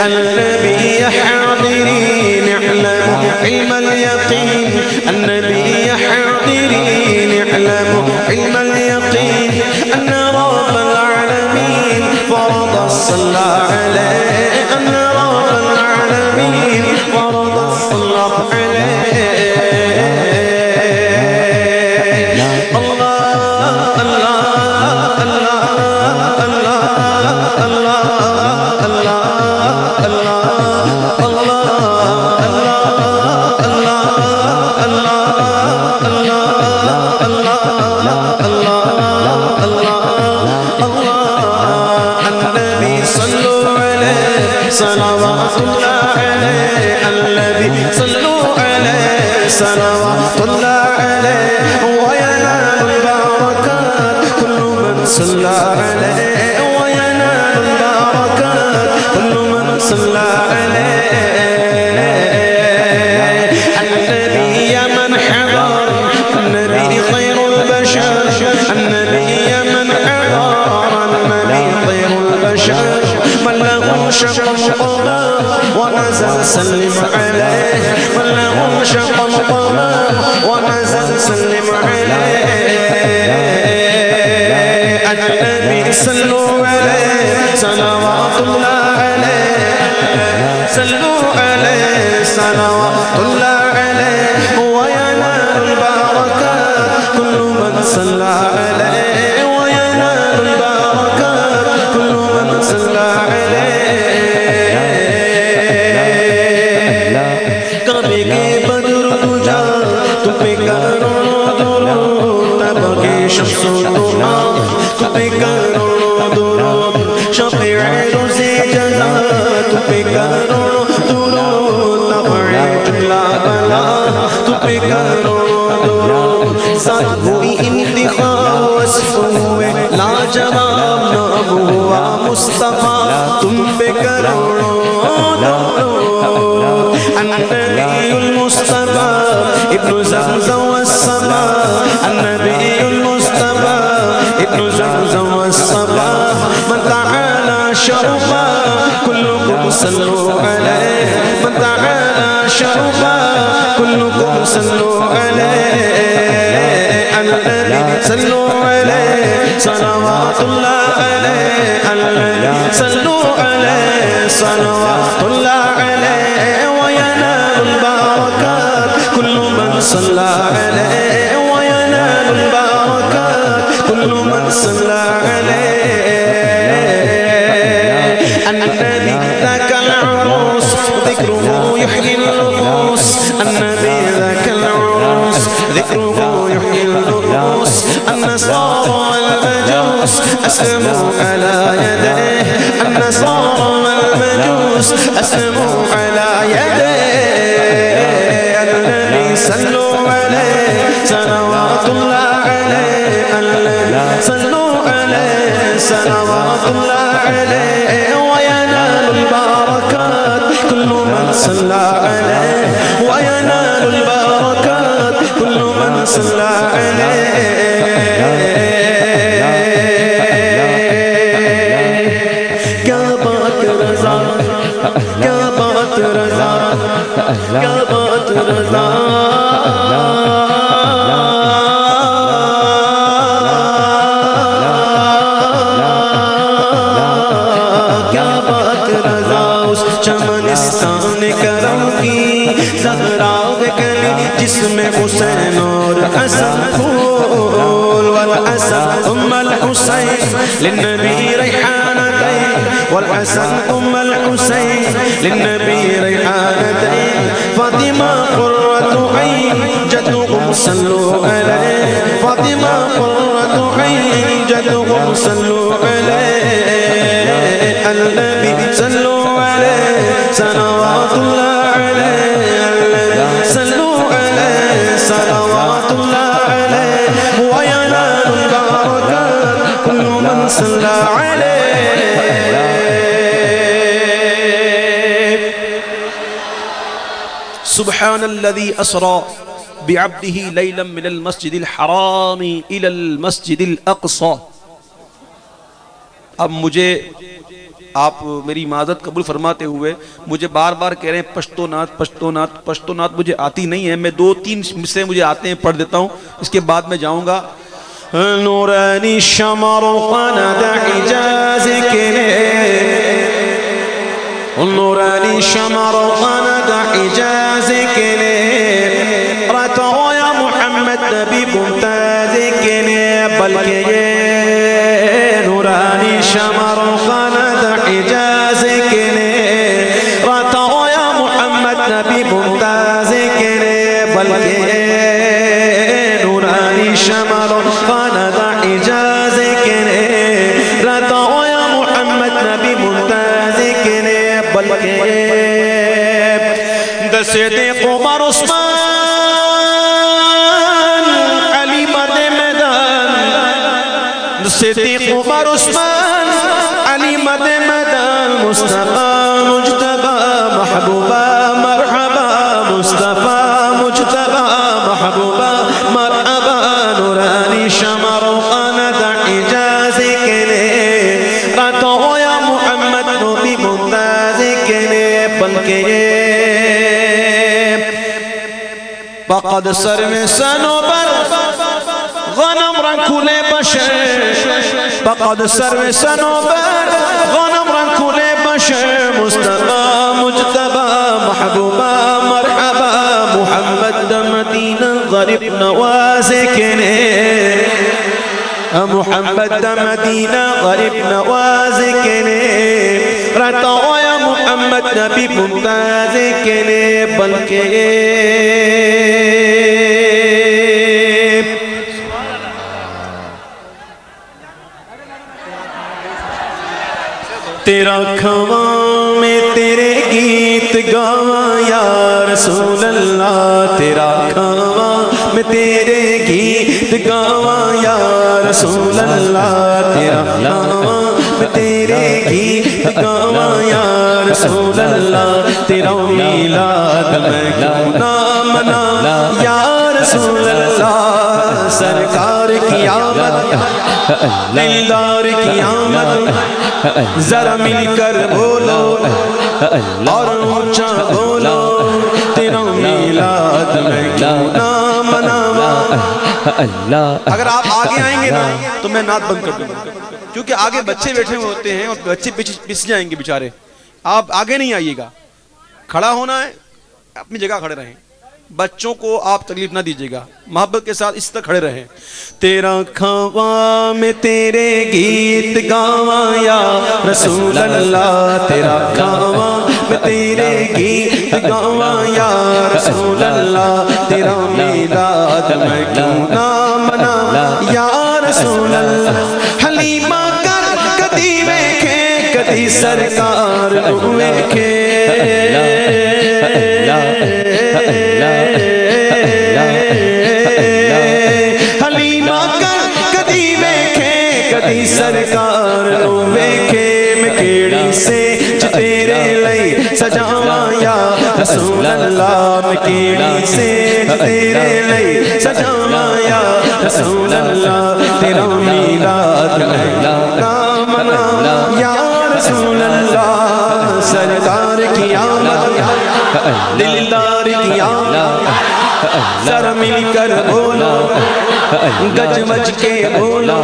النبي حاضرين اعلموا علم اليقين النبي حاضرين اعلموا علم اليقين أن رب العالمين فرض الصلاة عليه أن رب العالمين فرض الصلاة عليه الله الله الله الله الله الله صلوات الله عليه الذي صلوا عليه صلوات الله عليه وينال البركات كل من صلى عليه وينال البركات كل من صلى عليه النبي من حضر النبي خير البشر النبي من حضر النبي خير البشر من له شق القمر ونزل سلم عليه من له شق القمر ونزل سلم عليه النبي صلوا عليه صلوات الله عليه صلوا عليه صلوات الله عليه وينال البركات كل من صلى عليه وينال البركات كل من صلى عليه کعبے کے بدر تجا تم پہ کروڑوں درود تبکے شمس و دماغ تم پہ کروڑوں درود شفیع روز جزا تم پہ کروڑوں درود نفع جملہ بلا تم پہ کروڑوں درود ساتھ ہوئی انتخاب وصف ہوئے لاجواب نام ہوا مصطفیٰ تم پہ کروڑوں درود النبي المصطفى ابن زمزم والصبا النبي المصطفى ابن زمزم والصبا من تعالى شرفا كلكم صلوا عليه من تعالى شرفا كلكم صلوا عليه النبي صلوا عليه صلوات الله عليه النبي صلوا عليه صلوات الله عليه وينال البركات كل من صلى عليه وينال البركات كل من صلى عليه النبي ذاك العروس ذكره يحيي النفوس النبي ذاك العروس ذكره يحيي النفوس النصارى والمجوس أسلموا على يديه النصارى والمجوس أسلموا على يديه النبي صلوا عليه صلوات الله عليه النبي صلوا عليه صلوات الله عليه وينال البركات كل من صلى عليه وينال البركات كل من صلى عليه کیا بات رضا کیا بات رضا کیا بات رضا کیا بات رضا اس چمنستان کرم کی زہرا گلی جس میں حسین اور حسن پھول والحسن ام الحسین للنبی ریحانتین والحسن ام الحسین للنبی ریحانتین فاطمہ قرۃ عین جدکم صلو علیہ فاطمہ قرۃ عین جدکم صلو علیہ النبی صلو علیہ صلوات اللہ علیہ النبی صلو علیہ صلوات اللہ علیہ وینال البرکات کل من صلی علیہ سبحان الذي اسرى بعبده ليلا من المسجد الحرام الى المسجد الاقصى. اب مجھے آپ میری معذرت قبول فرماتے ہوئے مجھے بار بار کہہ رہے ہیں پشتو نعت پشتو نعت پشتو نعت مجھے آتی نہیں ہے. میں 2-3 مصرے مجھے آتے ہیں پڑھ دیتا ہوں, اس کے بعد میں جاؤں گا. نورانی شمر قند حجازك نورانی شمر قند حجازك رتو یا محمد نبی ممتازك بلکہ یہ نورانی شمر قند حجازك رتو یا محمد نبی ممتازك بلکہ نورانی شمر قند حجازك رتو یا محمد نبی ممتازك بلکہ صدیق عمر عثمان علی مرد میدان صدیق عمر عثمان علی مرد میدان مصطفیٰ مجتبی محبوبہ مرحبا مصطفیٰ مجتبی محبوبہ مرحبا نورانی شمر قند حجازك رتو یا محمد نبی ممتازك بلکہ فقد سر میں سنوبر غنم رنگ کھلے بشر فقد سر میں سنوبر غنم رنگ کھلے بشر مصطفیٰ مجتبی محبوبہ مرحبا محمد مدینہ غریب نوازك محمد مدینہ غریب نوازك رتو یا محمد نبی ممتازك بلکہ تیرا کھواں میں تیرے گیت گاواں یا رسول اللہ تیرا کھواں میں تیرے گیت گاواں یا رسول اللہ تیرا کھواں میں تیرے گیت گاواں یا رسول اللہ تیرا میلاد میں کیوں نہ مناواں یا رسول اللہ سرکار کی آمد دلدار کی آمد ذرا مل کر بولو اور اونچا بولو تیرا میلاد میں کیوں نہ مناواں. اگر آپ آگے آئیں گے نا تو میں نعت بند کر دوں گا, کیونکہ آگے بچے بیٹھے ہوتے ہیں اور بچے پیچھے پس جائیں گے بیچارے. آپ آگے نہیں آئیے گا, کھڑا ہونا ہے اپنی جگہ کھڑے رہیں. بچوں کو آپ تکلیف نہ دیجیے گا, محبت کے ساتھ اس طرح کھڑے رہیں. تیرا کھواں میں تیرے گیت گاواں یا رسول اللہ تیرا کھواں میں تیرے گیت گاواں یا رسول اللہ تیرا میلاد میں کیوں نہ مناواں یا رسول اللہ. حلیمہ کر کدی ویکھے کدی سرکار نو ویکھے حلیمہ کر کدی ویکھے کدی سرکار نو ویکھے میں کیڑی سیج تیرے لئی سجاواں یا رسول اللہ میں کیڑی سیج تیرے لئی سجاواں یا رسول اللہ تیرا میلاد میں نہ مناواں یا رسول اللہ سرکار کی آمد دلدار کی آمد ذرا مل کر بولو گج وج کے بولو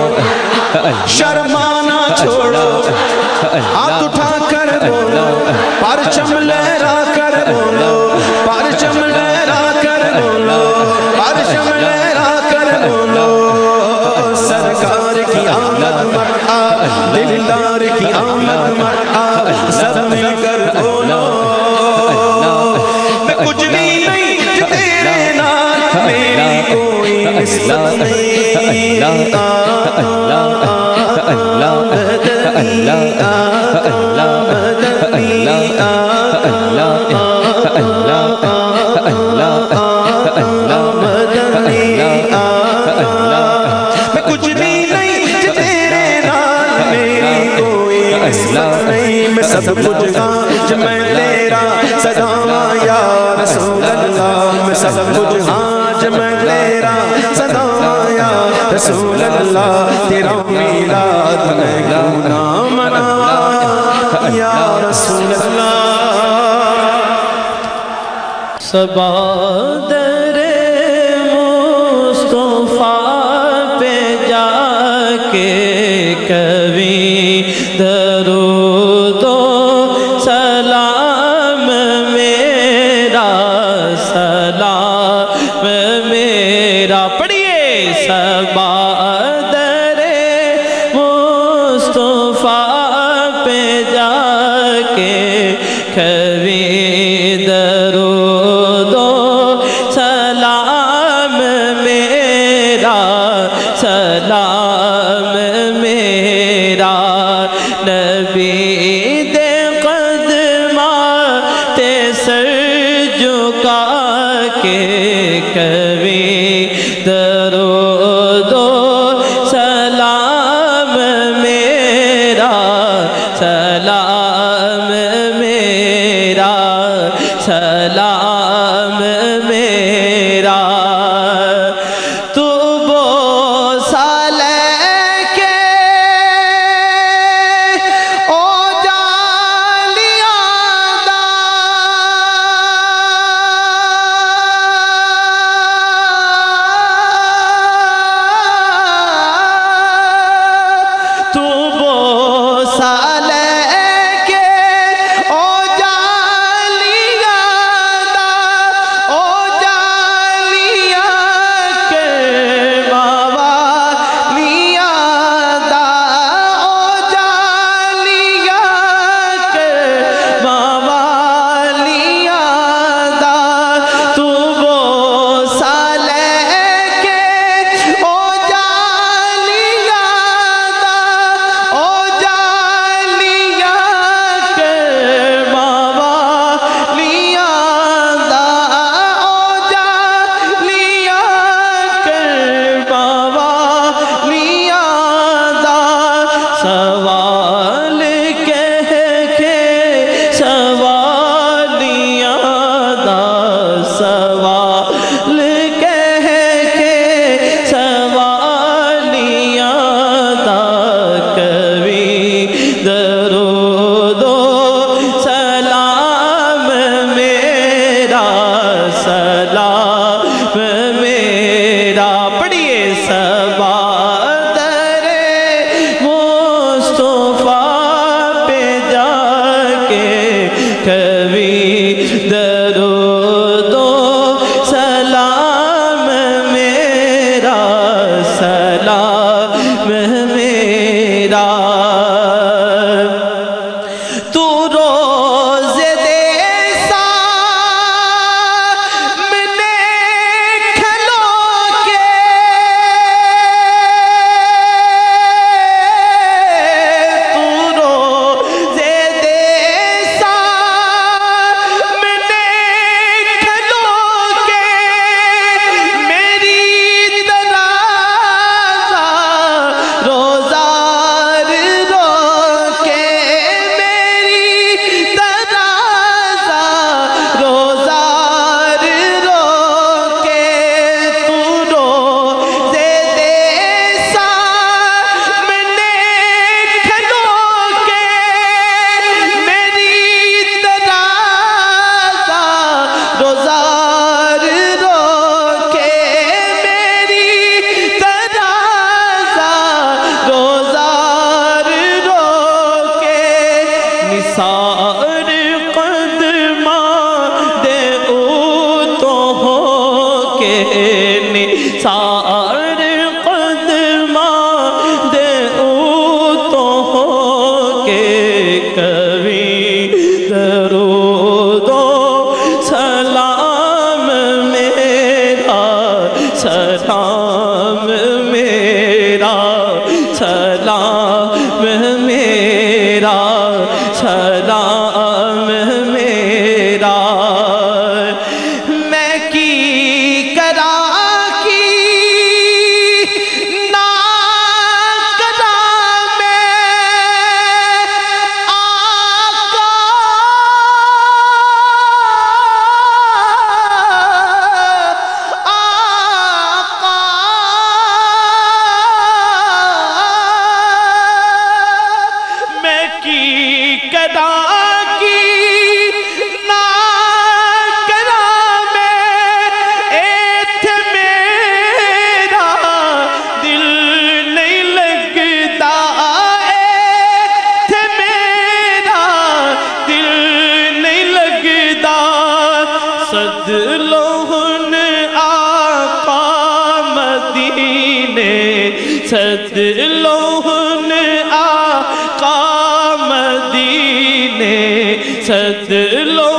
شرمانا چھوڑو ہاتھ اٹھا کر بولو پرچم لہرا کر بولو پرچم لہرا کر بولو پرچم لہرا کر بولو سرکار کی آمد مرحبا دلدار کی آمد مرحبا سب مل کر بولو میں کچھ بھی میں کچھ بھی نہیں تیرے نال میری کوئی قسمت نہیں میں سب کچھ آج میں تیرا صداواں یا رسول اللہ میں سب کچھ آج میں تیرا صداواں یا رسول اللہ تیرا میلاد میں کیوں نہ مناواں یا رسول اللہ صبا در مصطفیٰ پہ جا کے کبھی درود و سلام میرا سلام میرا پڑھیے صبا در مصطفیٰ پہ جا کے کبھی درود و سلام میرا سلام میرا نبی دے قدمات سر جھکا کے کبھی درود و سلام میرا سلام میرا سلام میرا تو بوسہ لے کے او جالیاں دا تو بوسہ سلام سلام میرا میں کی کرا کی نا کرا میں آقا میں کی کرا کی نا کرا میں ایتھے میرا دل نہیں لگتا ایتھے میرا دل نہیں لگتا صد لوہن آقا مدینے صد لوہن آقا مدینے صد لوہن